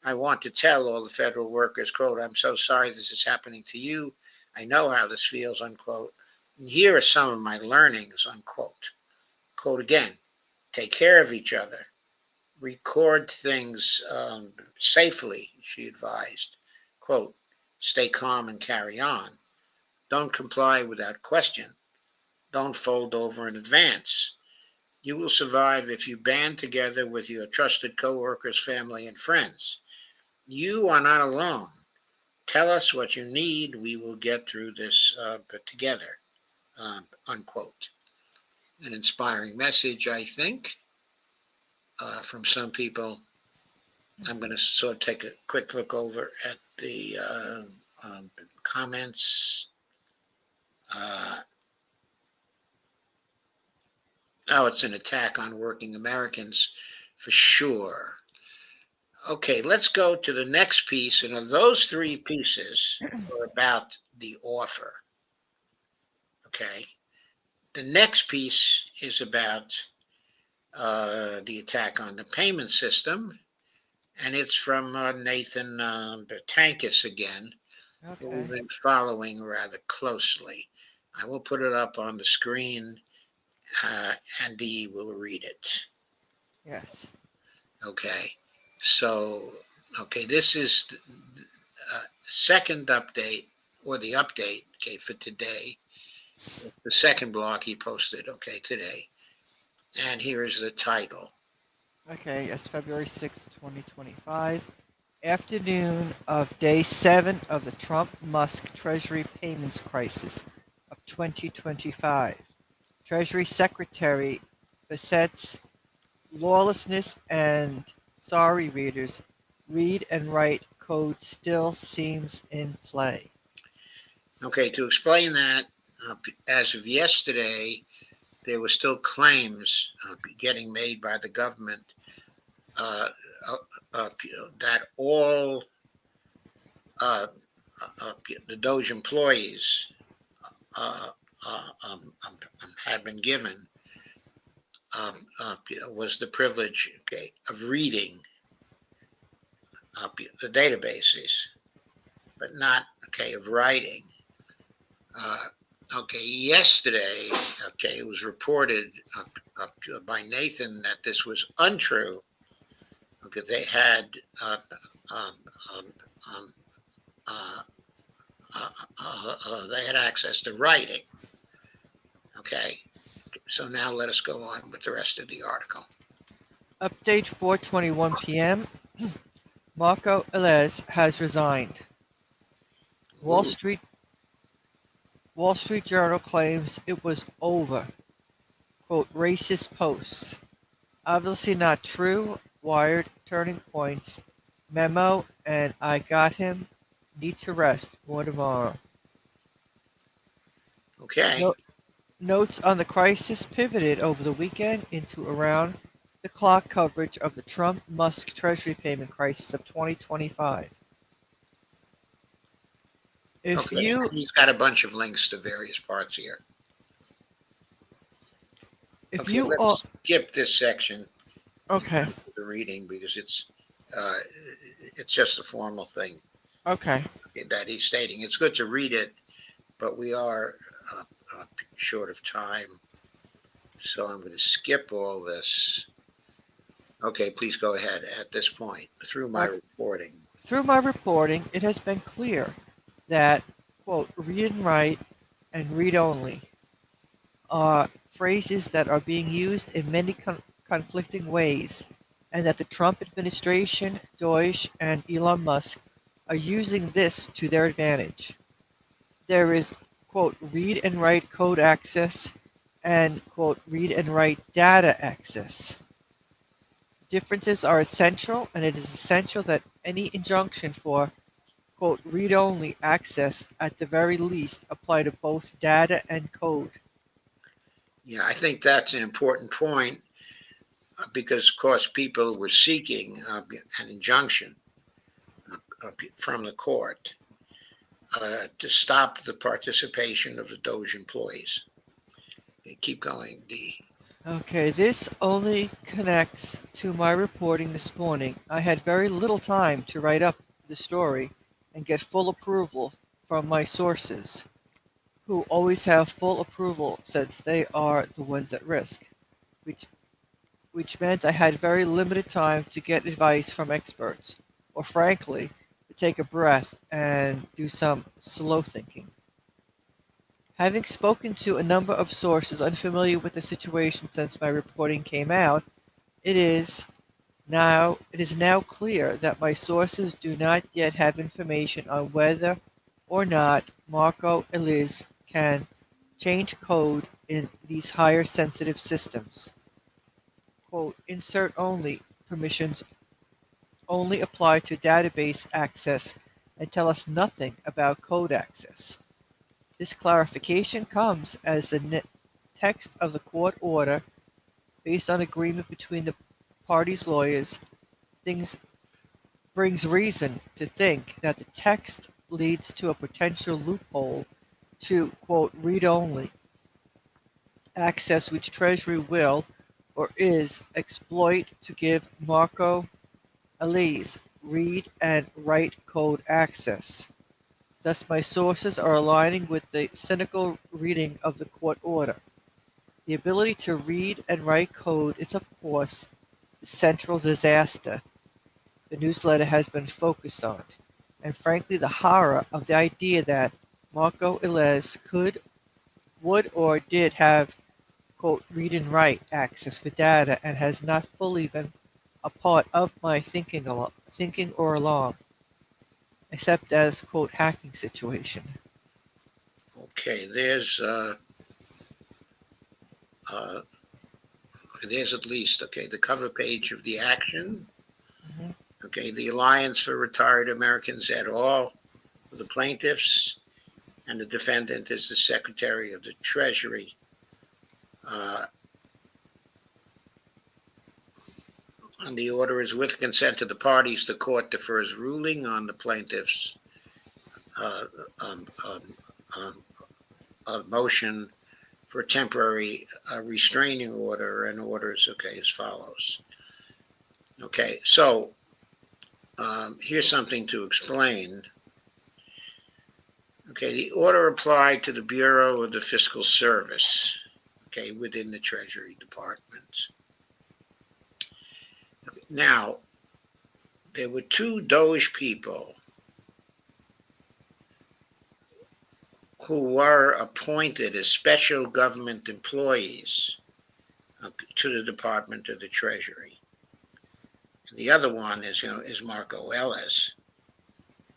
I want to tell all the federal workers, quote, I'm so sorry this is happening to you. I know how this feels, unquote. And here are some of my learnings, unquote. Quote again, take care of each other. Record things safely, she advised. Quote, stay calm and carry on. Don't comply without question. Don't fold over in advance. You will survive if you band together with your trusted coworkers, family, and friends. You are not alone. Tell us what you need. We will get through this together, unquote. An inspiring message, I think, from some people. I'm going to sort of take a quick look over at the comments. It's an attack on working Americans for sure. Okay, let's go to the next piece. And of those three pieces are about the offer. Okay. The next piece is about the attack on the payment system. And it's from Nathan Bertankis again, who we've Okay. been following rather closely. I will put it up on the screen and Dee will read it. Yes. Okay. So, okay, this is the second update or the update, okay, for today. The second block he posted, okay, today. And here is the title. Okay. It's February 6th, 2025. Afternoon of day 7 of the Trump-Musk Treasury Payments Crisis of 2025. Treasury Secretary Bassett's lawlessness and sorry readers, read and write code still seems in play. Okay, to explain that, as of yesterday, there were still claims getting made by the government uh, that all uh, the Doge employees uh, had been given was the privilege, okay, of reading the databases, but not, okay, of writing. Uh, okay, yesterday, okay, it was reported by Nathan that this was untrue. Okay, they had um, um, um, uh, they had access to writing. Okay, so now let us go on with the rest of the article. Update 4:21 p.m. Marco Elez has resigned. Wall Ooh, Street Wall Street Journal claims it was over. Quote, racist posts. Obviously not true. Wired, Turning Points, Memo, and I got him. Need to rest. More tomorrow. okay, No, notes on the crisis pivoted over the weekend into around-the-clock coverage of the Trump-Musk Treasury Payment crisis of 2025. If okay. you He's got a bunch of links to various parts here. if Okay, you are let's skip this section and okay, go to the reading because uh, it's just a formal thing okay. that he's stating. It's good to read it, but we are uh, short of time, so I'm going to skip all this. Okay, please go ahead at this point through my Uh, reporting. Through my reporting, it has been clear that quote read and write and read only are phrases that are being used in many conflicting ways, and that the Trump administration, Deutsche, and Elon Musk are using this to their advantage. There is, quote, read and write code access and, quote, read and write data access. Differences are essential, and it is essential that any injunction for, quote, read only access at the very least apply to both data and code. Yeah, I think that's an important point because, of course, people were seeking an injunction from the court to stop the participation of the Doge employees. Okay, keep going, D. Okay, this only connects to my reporting this morning. I had very little time to write up the story and get full approval from my sources, who always have full approval since they are the ones at risk, which which meant I had very limited time to get advice from experts, or frankly, to take a breath and do some slow thinking. Having spoken to a number of sources unfamiliar with the situation since my reporting came out, it is now clear that my sources do not yet have information on whether or not Marco Eliz can change code in these higher sensitive systems. Quote, insert only permissions only apply to database access and tell us nothing about code access. This clarification comes as the text of the court order, based on agreement between the parties' lawyers, things brings reason to think that the text leads to a potential loophole to, quote, read-only access which Treasury will or is exploit to give Marco Elise read and write code access. Thus my sources are aligning with the cynical reading of the court order. The ability to read and write code is of course the central disaster the newsletter has been focused on, and frankly the horror of the idea that Marco Elise would or did have, quote, read and write access for data and has not fully been a part of my thinking or along, except as, quote, hacking situation. Okay, there's at least, okay, the cover page of the action. Mhm. Okay, the Alliance for Retired Americans et al., the plaintiffs, and the defendant is the Secretary of the Treasury. And the order is with consent of the parties, the court defers ruling on the plaintiff's uh, um, um, motion for a temporary restraining order, and orders, okay, as follows. Okay, so here's something to explain. Okay, the order applied to the Bureau of the Fiscal Service, okay, within the Treasury Department. Now, there were two Doge people who were appointed as special government employees to the Department of the Treasury. And the other one is Marco Ellis.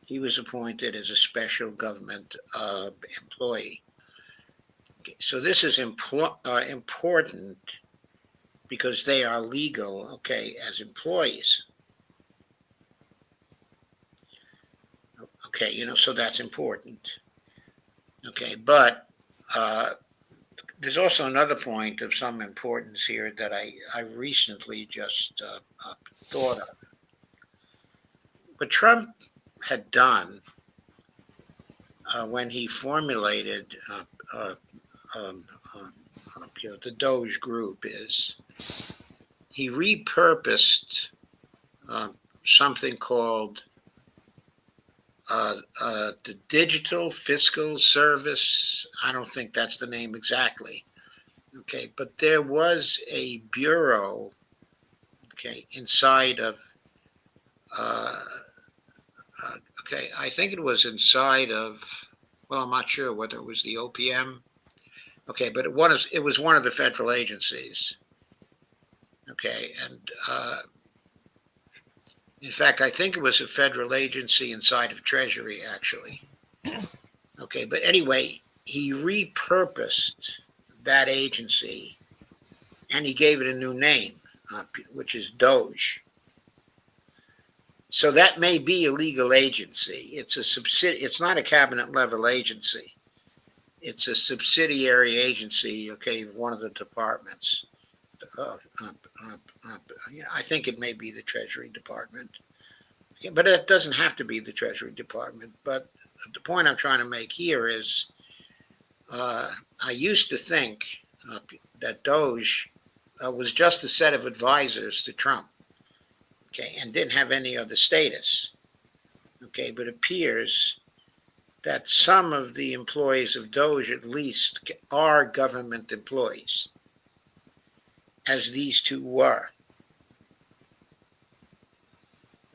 He was appointed as a special government employee. Okay, so this is important because they are legal, okay, as employees. Okay, so that's important. Okay, but there's also another point of some importance here that I recently just thought of. What Trump had done when he formulated um, the Doge group is he repurposed something called the Digital Fiscal Service. I don't think that's the name exactly. Okay, but there was a bureau, okay, inside of, uh, okay, I think it was inside of, well, I'm not sure whether it was the OPM. Okay, but it was one of the federal agencies. Okay, and in fact, I think it was a federal agency inside of Treasury, actually. Okay, but anyway, he repurposed that agency and he gave it a new name, which is Doge. So that may be a legal agency. It's a It's not a cabinet level agency. It's a subsidiary agency, okay, of one of the departments. I think it may be the Treasury Department, okay, but it doesn't have to be the Treasury Department. But the point I'm trying to make here is I used to think that Doge was just a set of advisors to Trump, okay, and didn't have any other status, okay, but it appears that some of the employees of Doge at least are government employees, as these two were.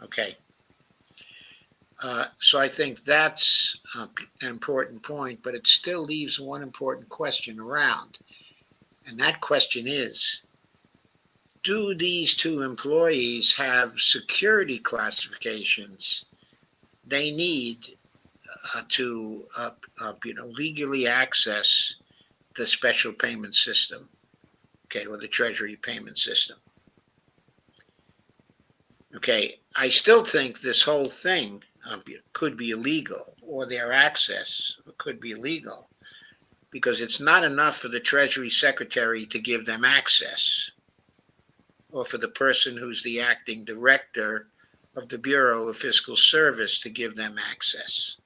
Okay. So I think that's an important point, but it still leaves one important question around. And that question is, do these two employees have security classifications they need to legally access the special payment system, okay, or the Treasury Payment system? Okay, I still think this whole thing could be illegal, or their access could be illegal, because it's not enough for the Treasury Secretary to give them access, or for the person who's the acting director of the Bureau of Fiscal Service to give them access.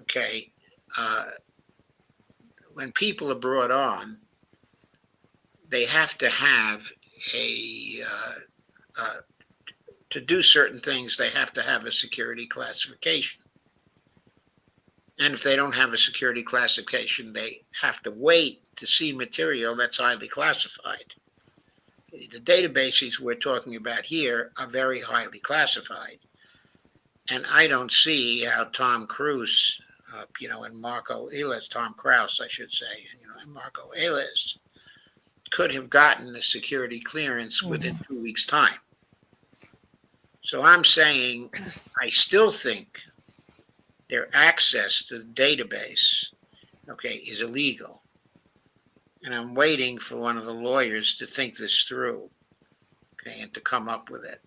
Okay. When people are brought on, they have to have to do certain things, they have to have a security classification. And if they don't have a security classification, they have to wait to see material that's highly classified. The databases we're talking about here are very highly classified. And I don't see how Tom Cruise, and Marco Elias, Tom Kraus, I should say, and Marco Elias could have gotten a security clearance within 2 weeks' time. So I'm saying I still think their access to the database, is illegal. And I'm waiting for one of the lawyers to think this through, and to come up with it.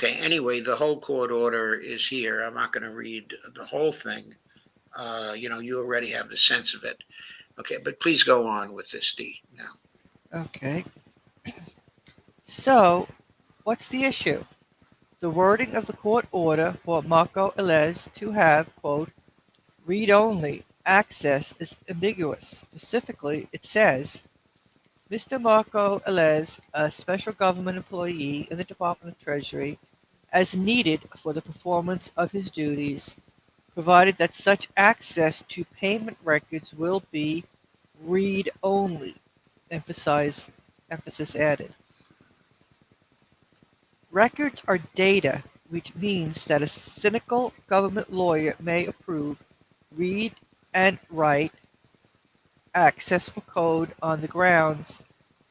Anyway, the whole court order is here. I'm not going to read the whole thing. You already have the sense of it. Okay, but please go on with this, Dee, now. Okay. So, what's the issue? The wording of the court order for Marco Elias to have, quote, read-only access is ambiguous. Specifically, it says, Mr. Marco Elias, a special government employee in the Department of Treasury, as needed for the performance of his duties, provided that such access to payment records will be read-only. Emphasis added. Records are data, which means that a cynical government lawyer may approve, read, and write access for code on the grounds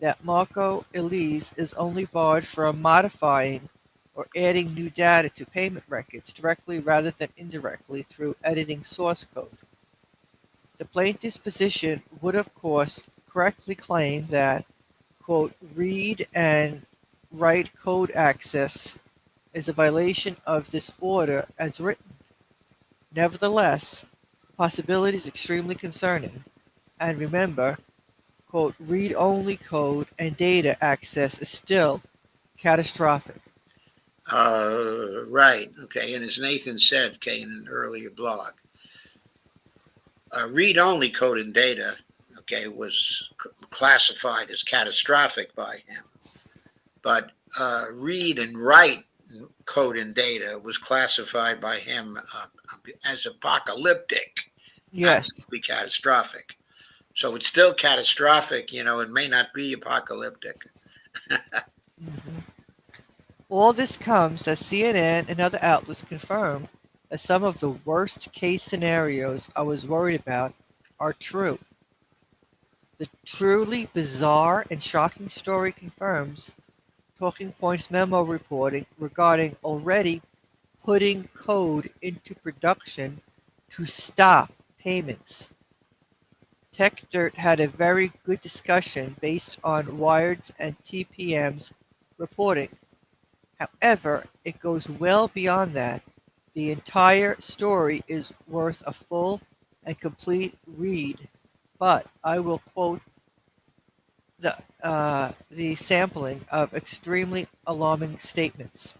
that Marco Elias is only barred from modifying or adding new data to payment records directly rather than indirectly through editing source code. The plaintiff's position would, of course, correctly claim that, quote, read and write code access is a violation of this order as written. Nevertheless, the possibility is extremely concerning. And remember, quote, read-only code and data access is still catastrophic. Right. Okay. And as Nathan said, in an earlier blog, read-only code and data, was classified as catastrophic by him. But read and write code and data was classified by him as apocalyptic. Yes. Absolutely catastrophic. So it's still catastrophic, it may not be apocalyptic. Mm-hmm. All this comes as CNN and other outlets confirm that some of the worst case scenarios I was worried about are true. The truly bizarre and shocking story confirms Talking Points memo reporting regarding already putting code into production to stop payments. TechDirt had a very good discussion based on Wired's and TPM's reporting. However, it goes well beyond that. The entire story is worth a full and complete read, but I will quote the sampling of extremely alarming statements.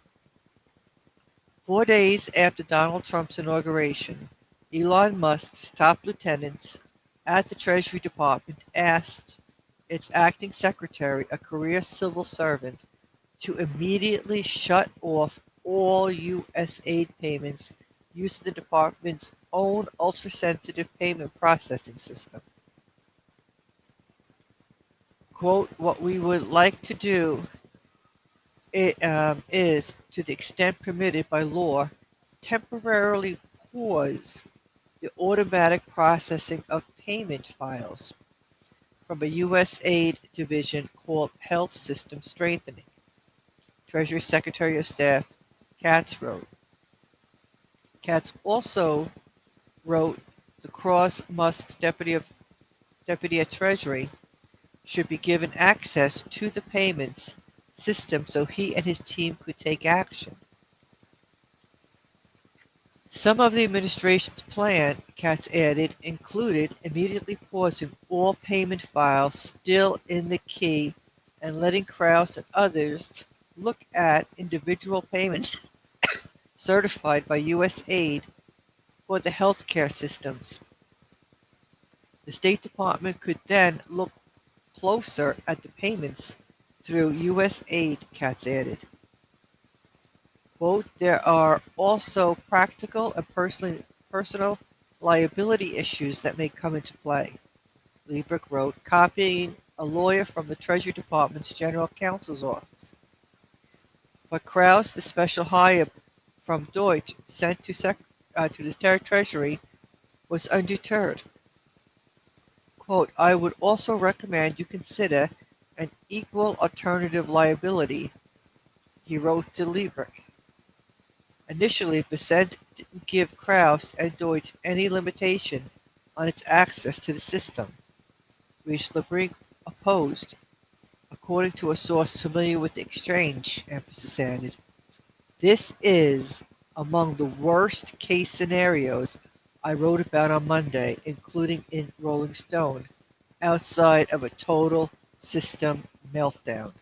4 days after Donald Trump's inauguration, Elon Musk's top lieutenants at the Treasury Department asked its acting secretary, a career civil servant, to immediately shut off all U.S. aid payments using the department's own ultra-sensitive payment processing system. Quote, what we would like to do is, to the extent permitted by law, temporarily pause the automatic processing of payment files from a U.S. aid division called Health System Strengthening. Treasury Secretary of Staff Katz wrote. Katz also wrote the Cross Musk's deputy at Treasury should be given access to the payments system so he and his team could take action. Some of the administration's plan, Katz added, included immediately pausing all payment files still in the key and letting Krauss and others look at individual payments certified by USAID for the healthcare systems. The State Department could then look closer at the payments through USAID, Katz added. Quote, there are also practical and personal liability issues that may come into play, Liebrecht wrote, copying a lawyer from the Treasury Department's General Counsel's office. But Krauss, the special hire from Deutsche sent to the Treasury, was undeterred. Quote, I would also recommend you consider an equal alternative liability, he wrote to Liebrecht. Initially, Besant didn't give Krauss and Deutsche any limitation on its access to the system, which Liebrecht opposed, according to a source familiar with the exchange, emphasis added. This is among the worst case scenarios I wrote about on Monday, including in Rolling Stone, outside of a total system meltdown.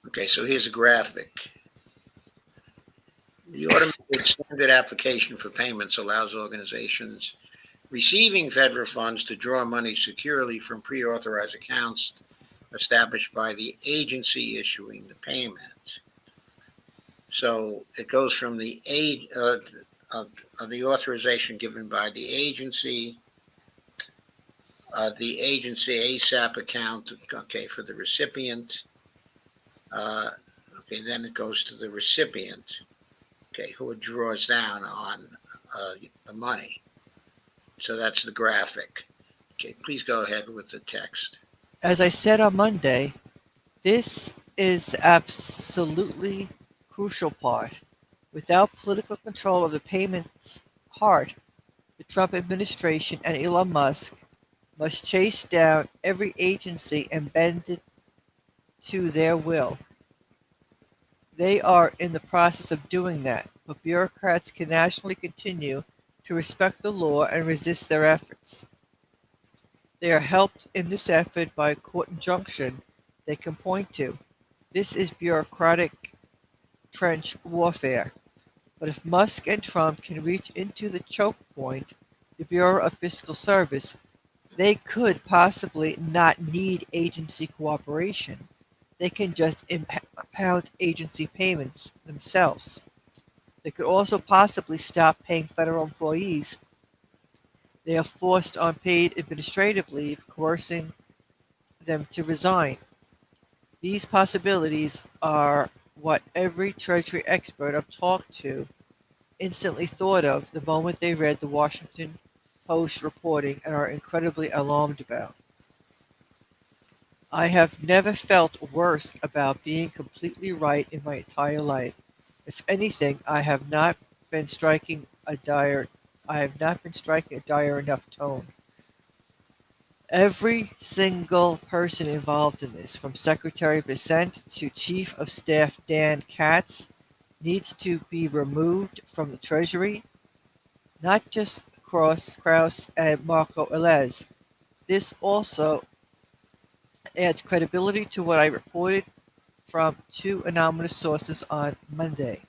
Okay, so here's a graphic. The automated standard application for payments allows organizations receiving federal funds to draw money securely from pre-authorized accounts established by the agency issuing the payment. So it goes from the authorization given by the agency ASAP account, okay, for the recipient. Okay, then it goes to the recipient, okay, who draws down on the money. So that's the graphic. Okay, please go ahead with the text. As I said on Monday, this is the absolutely crucial part. Without political control of the payments part, the Trump administration and Elon Musk must chase down every agency and bend it to their will. They are in the process of doing that, but bureaucrats can nationally continue to respect the law and resist their efforts. They are helped in this effort by a court injunction they can point to. This is bureaucratic trench warfare. But if Musk and Trump can reach into the choke point, the Bureau of Fiscal Service, they could possibly not need agency cooperation. They can just impound agency payments themselves. They could also possibly stop paying federal employees they are forced on paid administrative leave, coercing them to resign. These possibilities are what every Treasury expert I've talked to instantly thought of the moment they read the Washington Post reporting and are incredibly alarmed about. I have never felt worse about being completely right in my entire life. If anything, I have not been striking a dire enough tone. Every single person involved in this, from Secretary Besant to Chief of Staff Dan Katz, needs to be removed from the Treasury, not just Krauss and Marco Elez. This also adds credibility to what I reported from two anonymous sources on Monday.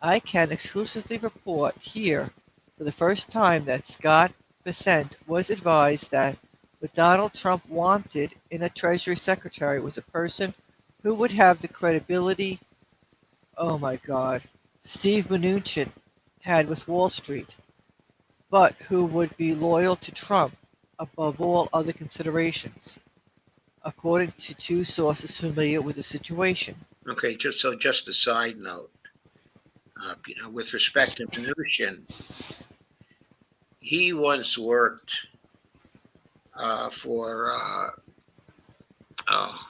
I can exclusively report here for the first time that Scott Bessent was advised that what Donald Trump wanted in a Treasury Secretary was a person who would have the credibility, oh my God, Steve Mnuchin had with Wall Street, but who would be loyal to Trump above all other considerations, according to two sources familiar with the situation. Okay, just a side note. With respect to Mnuchin, he once worked for. Oh,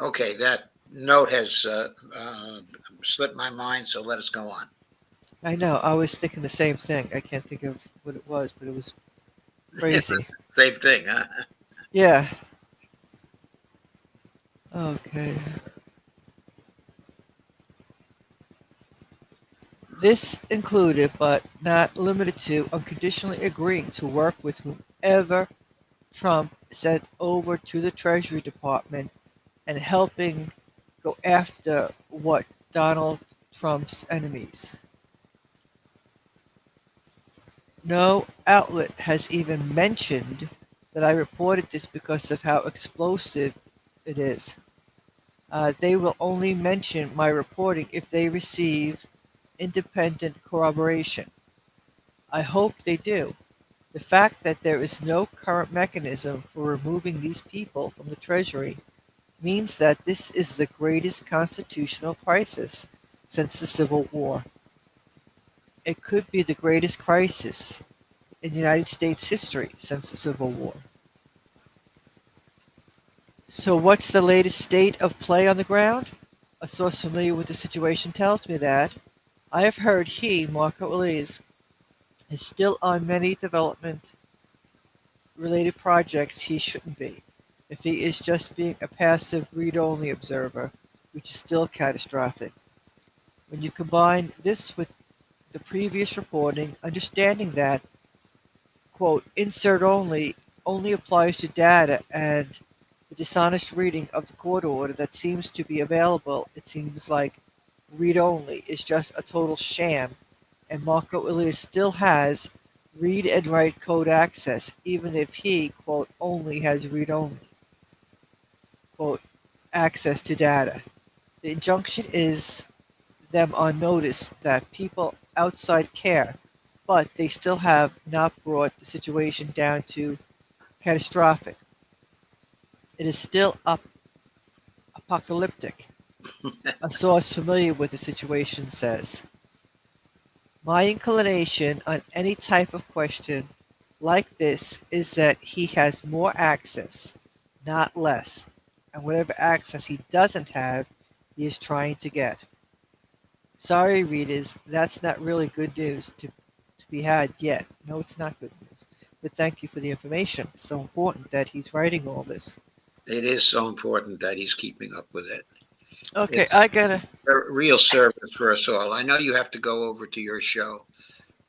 okay, that note has slipped my mind. So let us go on. I know, I was thinking the same thing. I can't think of what it was, but it was crazy. Same thing, huh? Yeah. Okay. This included, but not limited to, unconditionally agreeing to work with whomever Trump sent over to the Treasury Department and helping go after what Donald Trump's enemies. No outlet has even mentioned that I reported this because of how explosive it is. They will only mention my reporting if they receive independent corroboration. I hope they do. The fact that there is no current mechanism for removing these people from the Treasury means that this is the greatest constitutional crisis since the Civil War. It could be the greatest crisis in United States history since the Civil War. So what's the latest state of play on the ground? A source familiar with the situation tells me that I have heard he, Marco Elise, is still on many development related projects he shouldn't be, if he is just being a passive read-only observer, which is still catastrophic. When you combine this with the previous reporting, understanding that, quote, insert only applies to data and the dishonest reading of the court order that seems to be available, it seems like read-only is just a total sham, and Marco Ilias still has read and write code access, even if he, quote, only has read-only, quote, access to data. The injunction is them on notice that people outside care, but they still have not brought the situation down to catastrophic. It is still apocalyptic. A source familiar with the situation says, my inclination on any type of question like this is that he has more access, not less, and whatever access he doesn't have, he is trying to get. Sorry, readers, that's not really good news to be had yet. No, it's not good news. But thank you for the information. It's so important that he's writing all this. It is so important that he's keeping up with it. Okay, It's I gotta. a real service for us all. I know you have to go over to your show.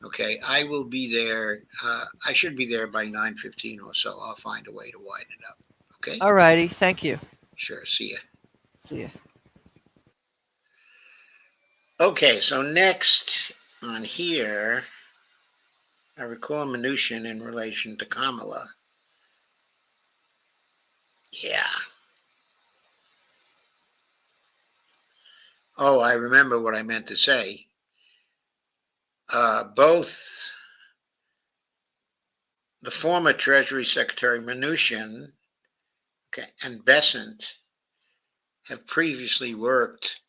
Okay, I will be there. I should be there by 9:15 or so. I'll find a way to widen it up. Okay, Alrighty, thank you. sure. See ya. See ya. Okay, so next on here, I recall Mnuchin in relation to Kamala. Yeah. Oh, I remember what I meant to say. Both the former Treasury Secretary Mnuchin, okay, and Bessent have previously worked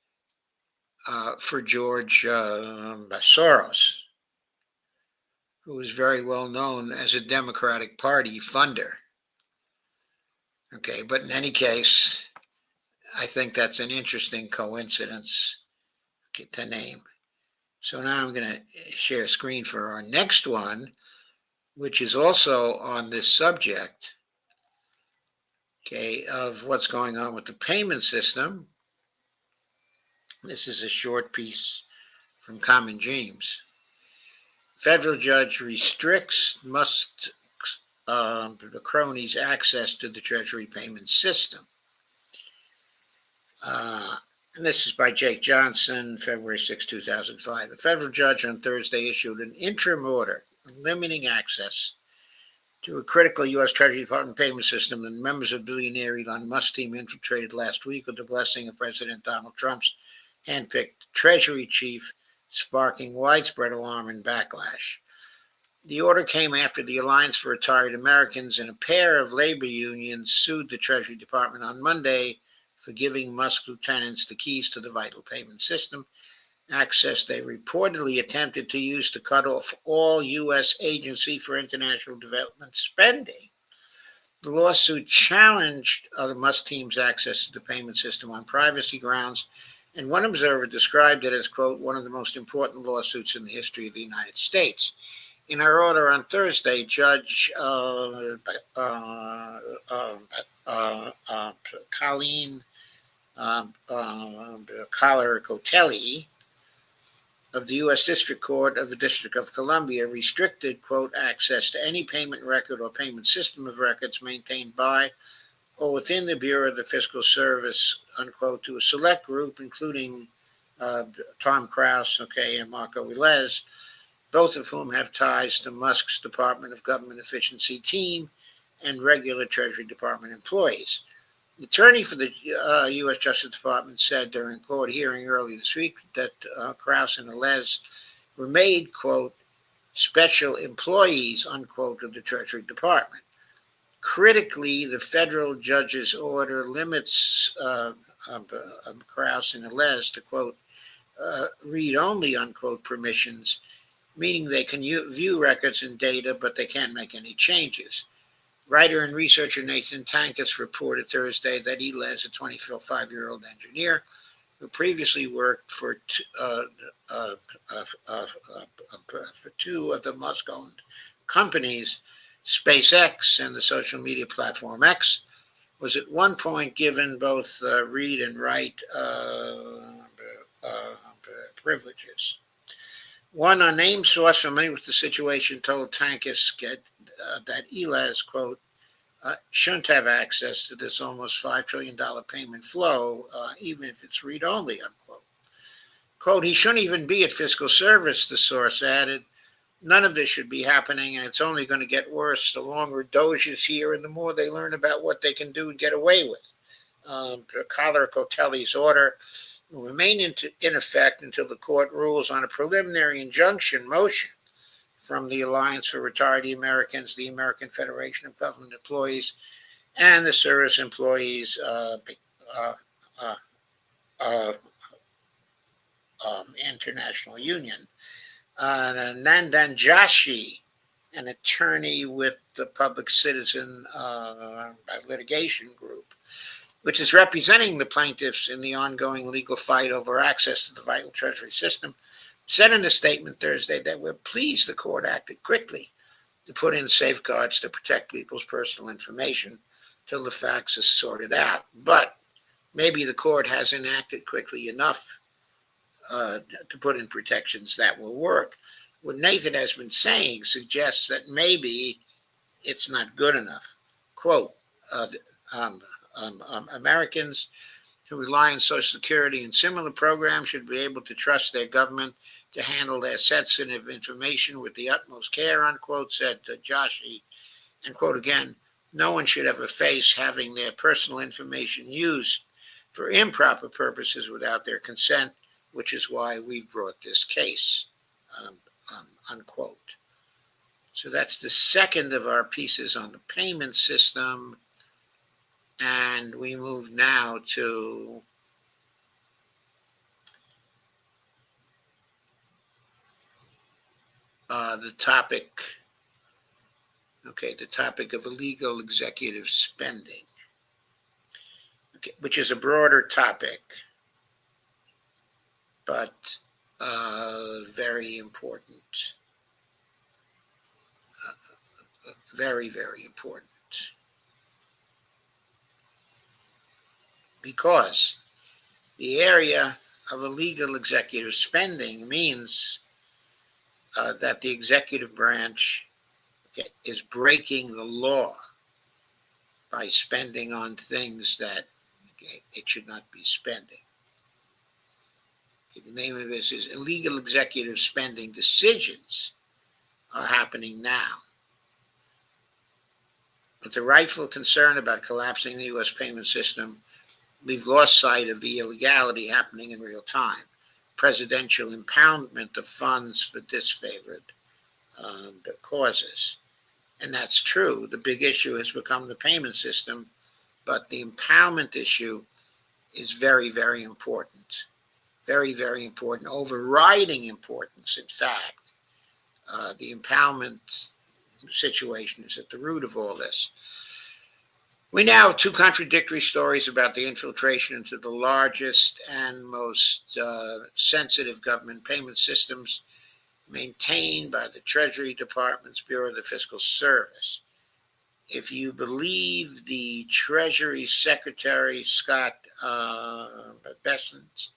for George Soros, who is very well known as a Democratic Party funder. Okay, but in any case, I think that's an interesting coincidence to name. So now I'm going to share screen for our next one, which is also on this subject, okay, of what's going on with the payment system. This is a short piece from Common Dreams. Federal judge restricts Musk's cronies' access to the Treasury Payment system. And this is by Jake Johnson, February 6, 2005. A federal judge on Thursday issued an interim order limiting access to a critical U.S. Treasury Department payment system that members of billionaire Elon Musk's team infiltrated last week with the blessing of President Donald Trump's handpicked Treasury chief, sparking widespread alarm and backlash. The order came after the Alliance for Retired Americans and a pair of labor unions sued the Treasury Department on Monday for giving Musk lieutenants the keys to the vital payment system, access they reportedly attempted to use to cut off all U.S. Agency for International Development spending. The lawsuit challenged the Musk team's access to the payment system on privacy grounds, and one observer described it as, quote, one of the most important lawsuits in the history of the United States. In her order on Thursday, Judge Colleen Collar Cotelli of the U.S. District Court of the District of Columbia restricted, quote, access to any payment record or payment system of records maintained by or within the Bureau of the Fiscal Service, unquote, to a select group, including Tom Kraus, okay, and Marco Velez, both of whom have ties to Musk's Department of Government Efficiency team and regular Treasury Department employees. The attorney for the U.S. Justice Department said during a court hearing early this week that Kraus and Velez were made, quote, special employees, unquote, of the Treasury Department. Critically, the federal judge's order limits Kraus and Velez to, quote, read-only, unquote, permissions, meaning they can view records and data, but they can't make any changes. Writer and researcher Nathan Tankus reported Thursday that Velez, a 25-year-old engineer who previously worked for two of the Musk-owned companies, SpaceX and the social media platform X, was at one point given both read and write privileges. One unnamed source familiar with the situation told Tankus that Velez, quote, shouldn't have access to this almost $5 trillion payment flow, even if it's read-only, unquote. Quote, he shouldn't even be at fiscal service, the source added. None of this should be happening, and it's only going to get worse the longer Doge is here and the more they learn about what they can do and get away with. Collar Cotelli's order will remain in effect until the court rules on a preliminary injunction motion from the Alliance for Retired Americans, the American Federation of Government Employees, and the Service Employees International Union. Nandan Joshi, an attorney with the Public Citizen Litigation Group, which is representing the plaintiffs in the ongoing legal fight over access to the vital Treasury system, said in a statement Thursday that we're pleased the court acted quickly to put in safeguards to protect people's personal information till the facts are sorted out. But maybe the court hasn't acted quickly enough to put in protections that will work. What Nathan has been saying suggests that maybe it's not good enough. Quote, Americans who rely on Social Security and similar programs should be able to trust their government to handle their sensitive information with the utmost care, unquote, said Joshi. And quote again, no one should ever face having their personal information used for improper purposes without their consent, which is why we've brought this case, unquote. So that's the second of our pieces on the payment system. And we move now to the topic of illegal executive spending, which is a broader topic, but very important. Very, very important. Because the area of illegal executive spending means that the executive branch is breaking the law by spending on things that it should not be spending. The name of this is illegal executive spending decisions are happening now. With the rightful concern about collapsing the U.S. payment system, we've lost sight of the illegality happening in real time. Presidential impoundment of funds for disfavored causes. And that's true. The big issue has become the payment system, but the impoundment issue is very, very important. Very, very important. Overriding importance, in fact. The impoundment situation is at the root of all this. We now have two contradictory stories about the infiltration into the largest and most sensitive government payment systems maintained by the Treasury Department's Bureau of the Fiscal Service. If you believe the Treasury Secretary, Scott Bessent,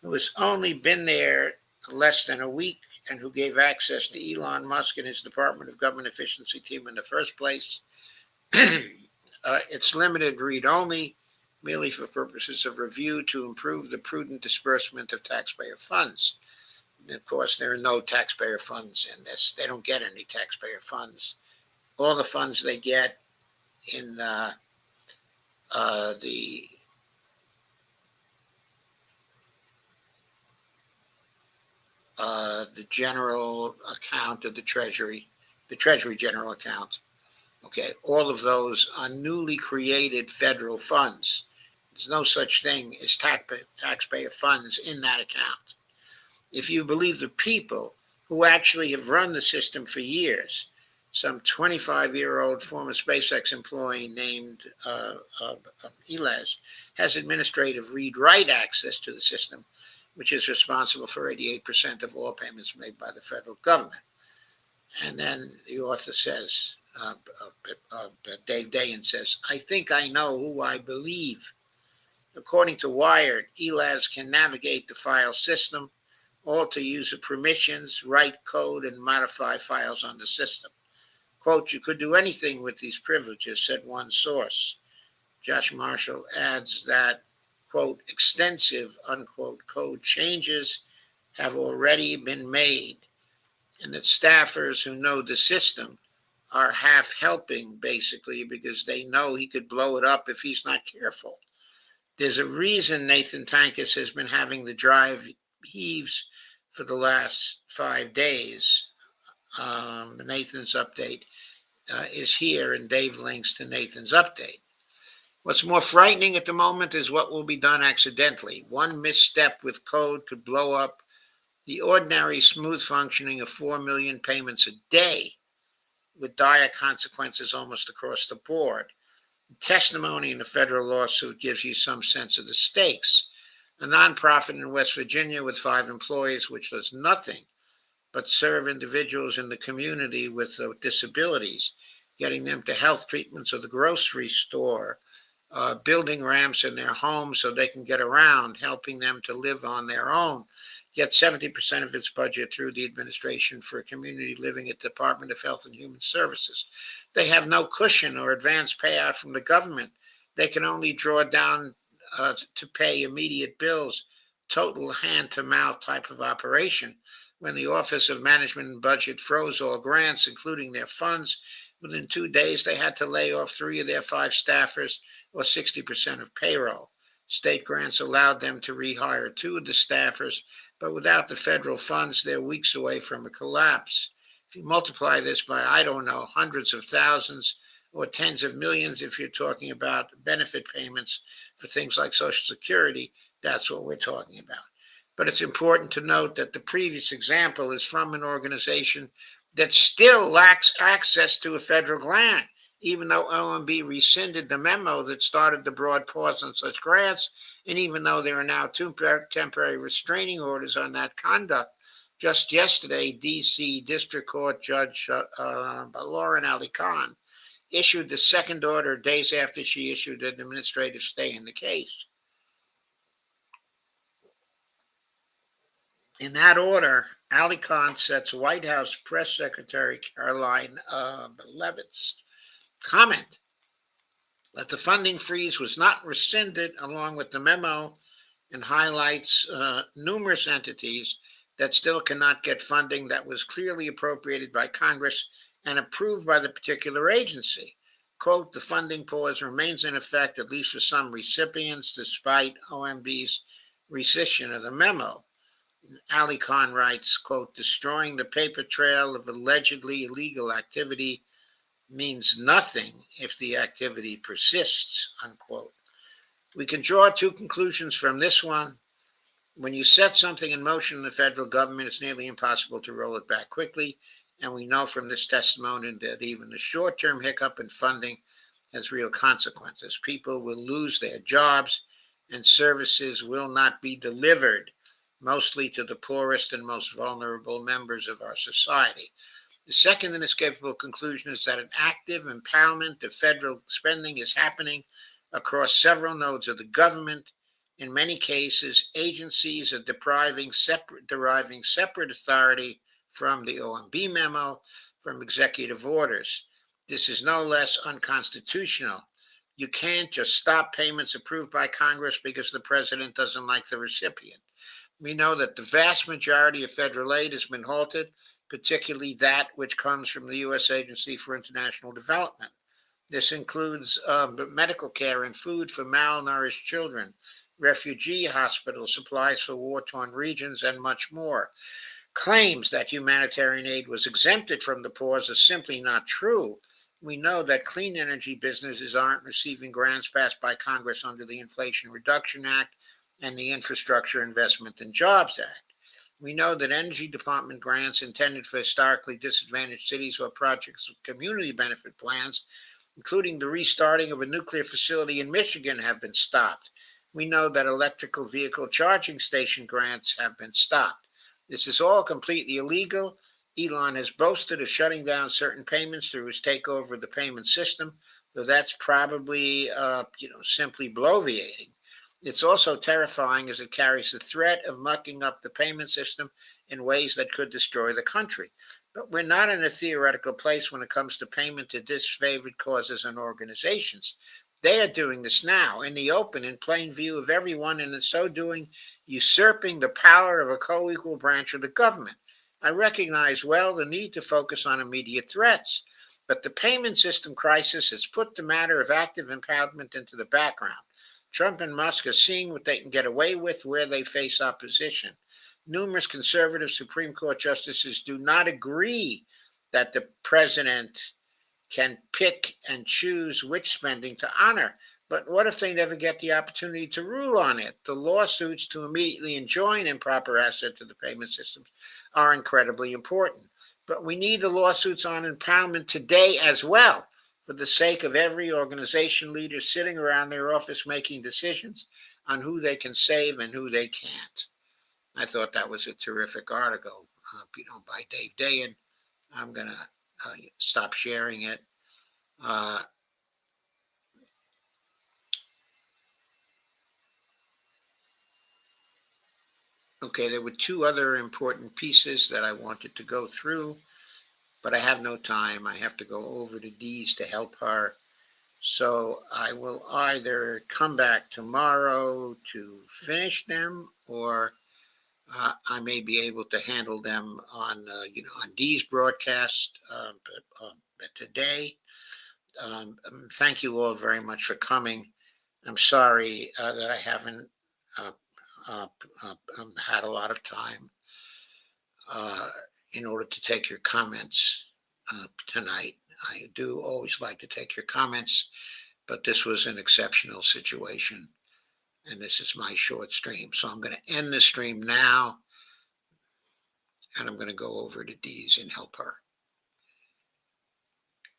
who has only been there less than a week and who gave access to Elon Musk and his Department of Government Efficiency team in the first place. It's limited read only, merely for purposes of review to improve the prudent disbursement of taxpayer funds. And of course, there are no taxpayer funds in this. They don't get any taxpayer funds. All the funds they get in the general account of the Treasury general account. Okay, all of those are newly created federal funds. There's no such thing as taxpayer funds in that account. If you believe the people who actually have run the system for years, some 25-year-old former SpaceX employee named Elaz has administrative read-write access to the system, which is responsible for 88% of all payments made by the federal government. And then the author says, Dave Dayan says, I think I know who I believe. According to Wired, Elaz can navigate the file system, alter user permissions, write code, and modify files on the system. Quote, you could do anything with these privileges, said one source. Josh Marshall adds that, quote, extensive, unquote, code changes have already been made, and that staffers who know the system are half helping, basically, because they know he could blow it up if he's not careful. There's a reason Nathan Tankus has been having the drive heaves for the last 5 days. Nathan's update is here, and Dave links to Nathan's update. What's more frightening at the moment is what will be done accidentally. One misstep with code could blow up the ordinary smooth functioning of 4 million payments a day, with dire consequences almost across the board. The testimony in the federal lawsuit gives you some sense of the stakes. A nonprofit in West Virginia with 5 employees, which does nothing but serve individuals in the community with disabilities, getting them to health treatments or the grocery store, building ramps in their homes so they can get around, helping them to live on their own, get 70% of its budget through the Administration for Community Living at the Department of Health and Human Services. They have no cushion or advance payout from the government. They can only draw down to pay immediate bills, total hand-to-mouth type of operation. When the Office of Management and Budget froze all grants, including their funds, within 2 days they had to lay off 3 of their 5 staffers, or 60% of payroll. State grants allowed them to rehire 2 of the staffers, but without the federal funds, they're weeks away from a collapse. If you multiply this by, I don't know, hundreds of thousands or tens of millions, if you're talking about benefit payments for things like Social Security, that's what we're talking about. But it's important to note that the previous example is from an organization that still lacks access to a federal grant, even though OMB rescinded the memo that started the broad pause on such grants, and even though there are now 2 temporary restraining orders on that conduct. Just yesterday, D.C. District Court Judge Lauren Ali Khan issued the second order days after she issued an administrative stay in the case. In that order, Ali Khan sets White House Press Secretary Caroline Leavitt's comment that the funding freeze was not rescinded along with the memo, and highlights numerous entities that still cannot get funding that was clearly appropriated by Congress and approved by the particular agency. Quote, the funding pause remains in effect, at least for some recipients, despite OMB's rescission of the memo. Ali Khan writes, quote, destroying the paper trail of allegedly illegal activity means nothing if the activity persists, unquote. We can draw 2 conclusions from this one. When you set something in motion in the federal government, it's nearly impossible to roll it back quickly. And we know from this testimony that even the short-term hiccup in funding has real consequences. People will lose their jobs and services will not be delivered, mostly to the poorest and most vulnerable members of our society. The second inescapable conclusion is that an active empowerment of federal spending is happening across several nodes of the government, In many cases, agencies are deriving separate authority from the OMB memo, from executive orders. This is no less unconstitutional. You can't just stop payments approved by Congress because the president doesn't like the recipient. We know that the vast majority of federal aid has been halted, particularly that which comes from the U.S. Agency for International Development. This includes medical care and food for malnourished children, refugee hospital supplies for war-torn regions, and much more. Claims that humanitarian aid was exempted from the pause are simply not true. We know that clean energy businesses aren't receiving grants passed by Congress under the Inflation Reduction Act and the Infrastructure Investment and Jobs Act. We know that Energy Department grants intended for historically disadvantaged cities or projects with community benefit plans, including the restarting of a nuclear facility in Michigan, have been stopped. We know that electrical vehicle charging station grants have been stopped. This is all completely illegal. Elon has boasted of shutting down certain payments through his takeover of the payment system, though that's probably, simply bloviating. It's also terrifying as it carries the threat of mucking up the payment system in ways that could destroy the country. But we're not in a theoretical place when it comes to payment to disfavored causes and organizations. They are doing this now in the open, in plain view of everyone, and in so doing, usurping the power of a co-equal branch of the government. I recognize well the need to focus on immediate threats, but the payment system crisis has put the matter of active empowerment into the background. Trump and Musk are seeing what they can get away with where they face opposition. Numerous conservative Supreme Court justices do not agree that the president can pick and choose which spending to honor. But what if they never get the opportunity to rule on it? The lawsuits to immediately enjoin improper access to the payment systems are incredibly important. But we need the lawsuits on empowerment today as well, for the sake of every organization leader sitting around their office making decisions on who they can save and who they can't. I thought that was a terrific article, by Dave Dayen. I'm going to stop sharing it. Okay, there were two other important pieces that I wanted to go through, but I have no time. I have to go over to Dee's to help her. So I will either come back tomorrow to finish them, or I may be able to handle them on Dee's broadcast. But today, thank you all very much for coming. I'm sorry that I haven't had a lot of time in order to take your comments tonight. I do always like to take your comments, but this was an exceptional situation, and this is my short stream. So I'm going to end the stream now, and I'm going to go over to Dee's and help her.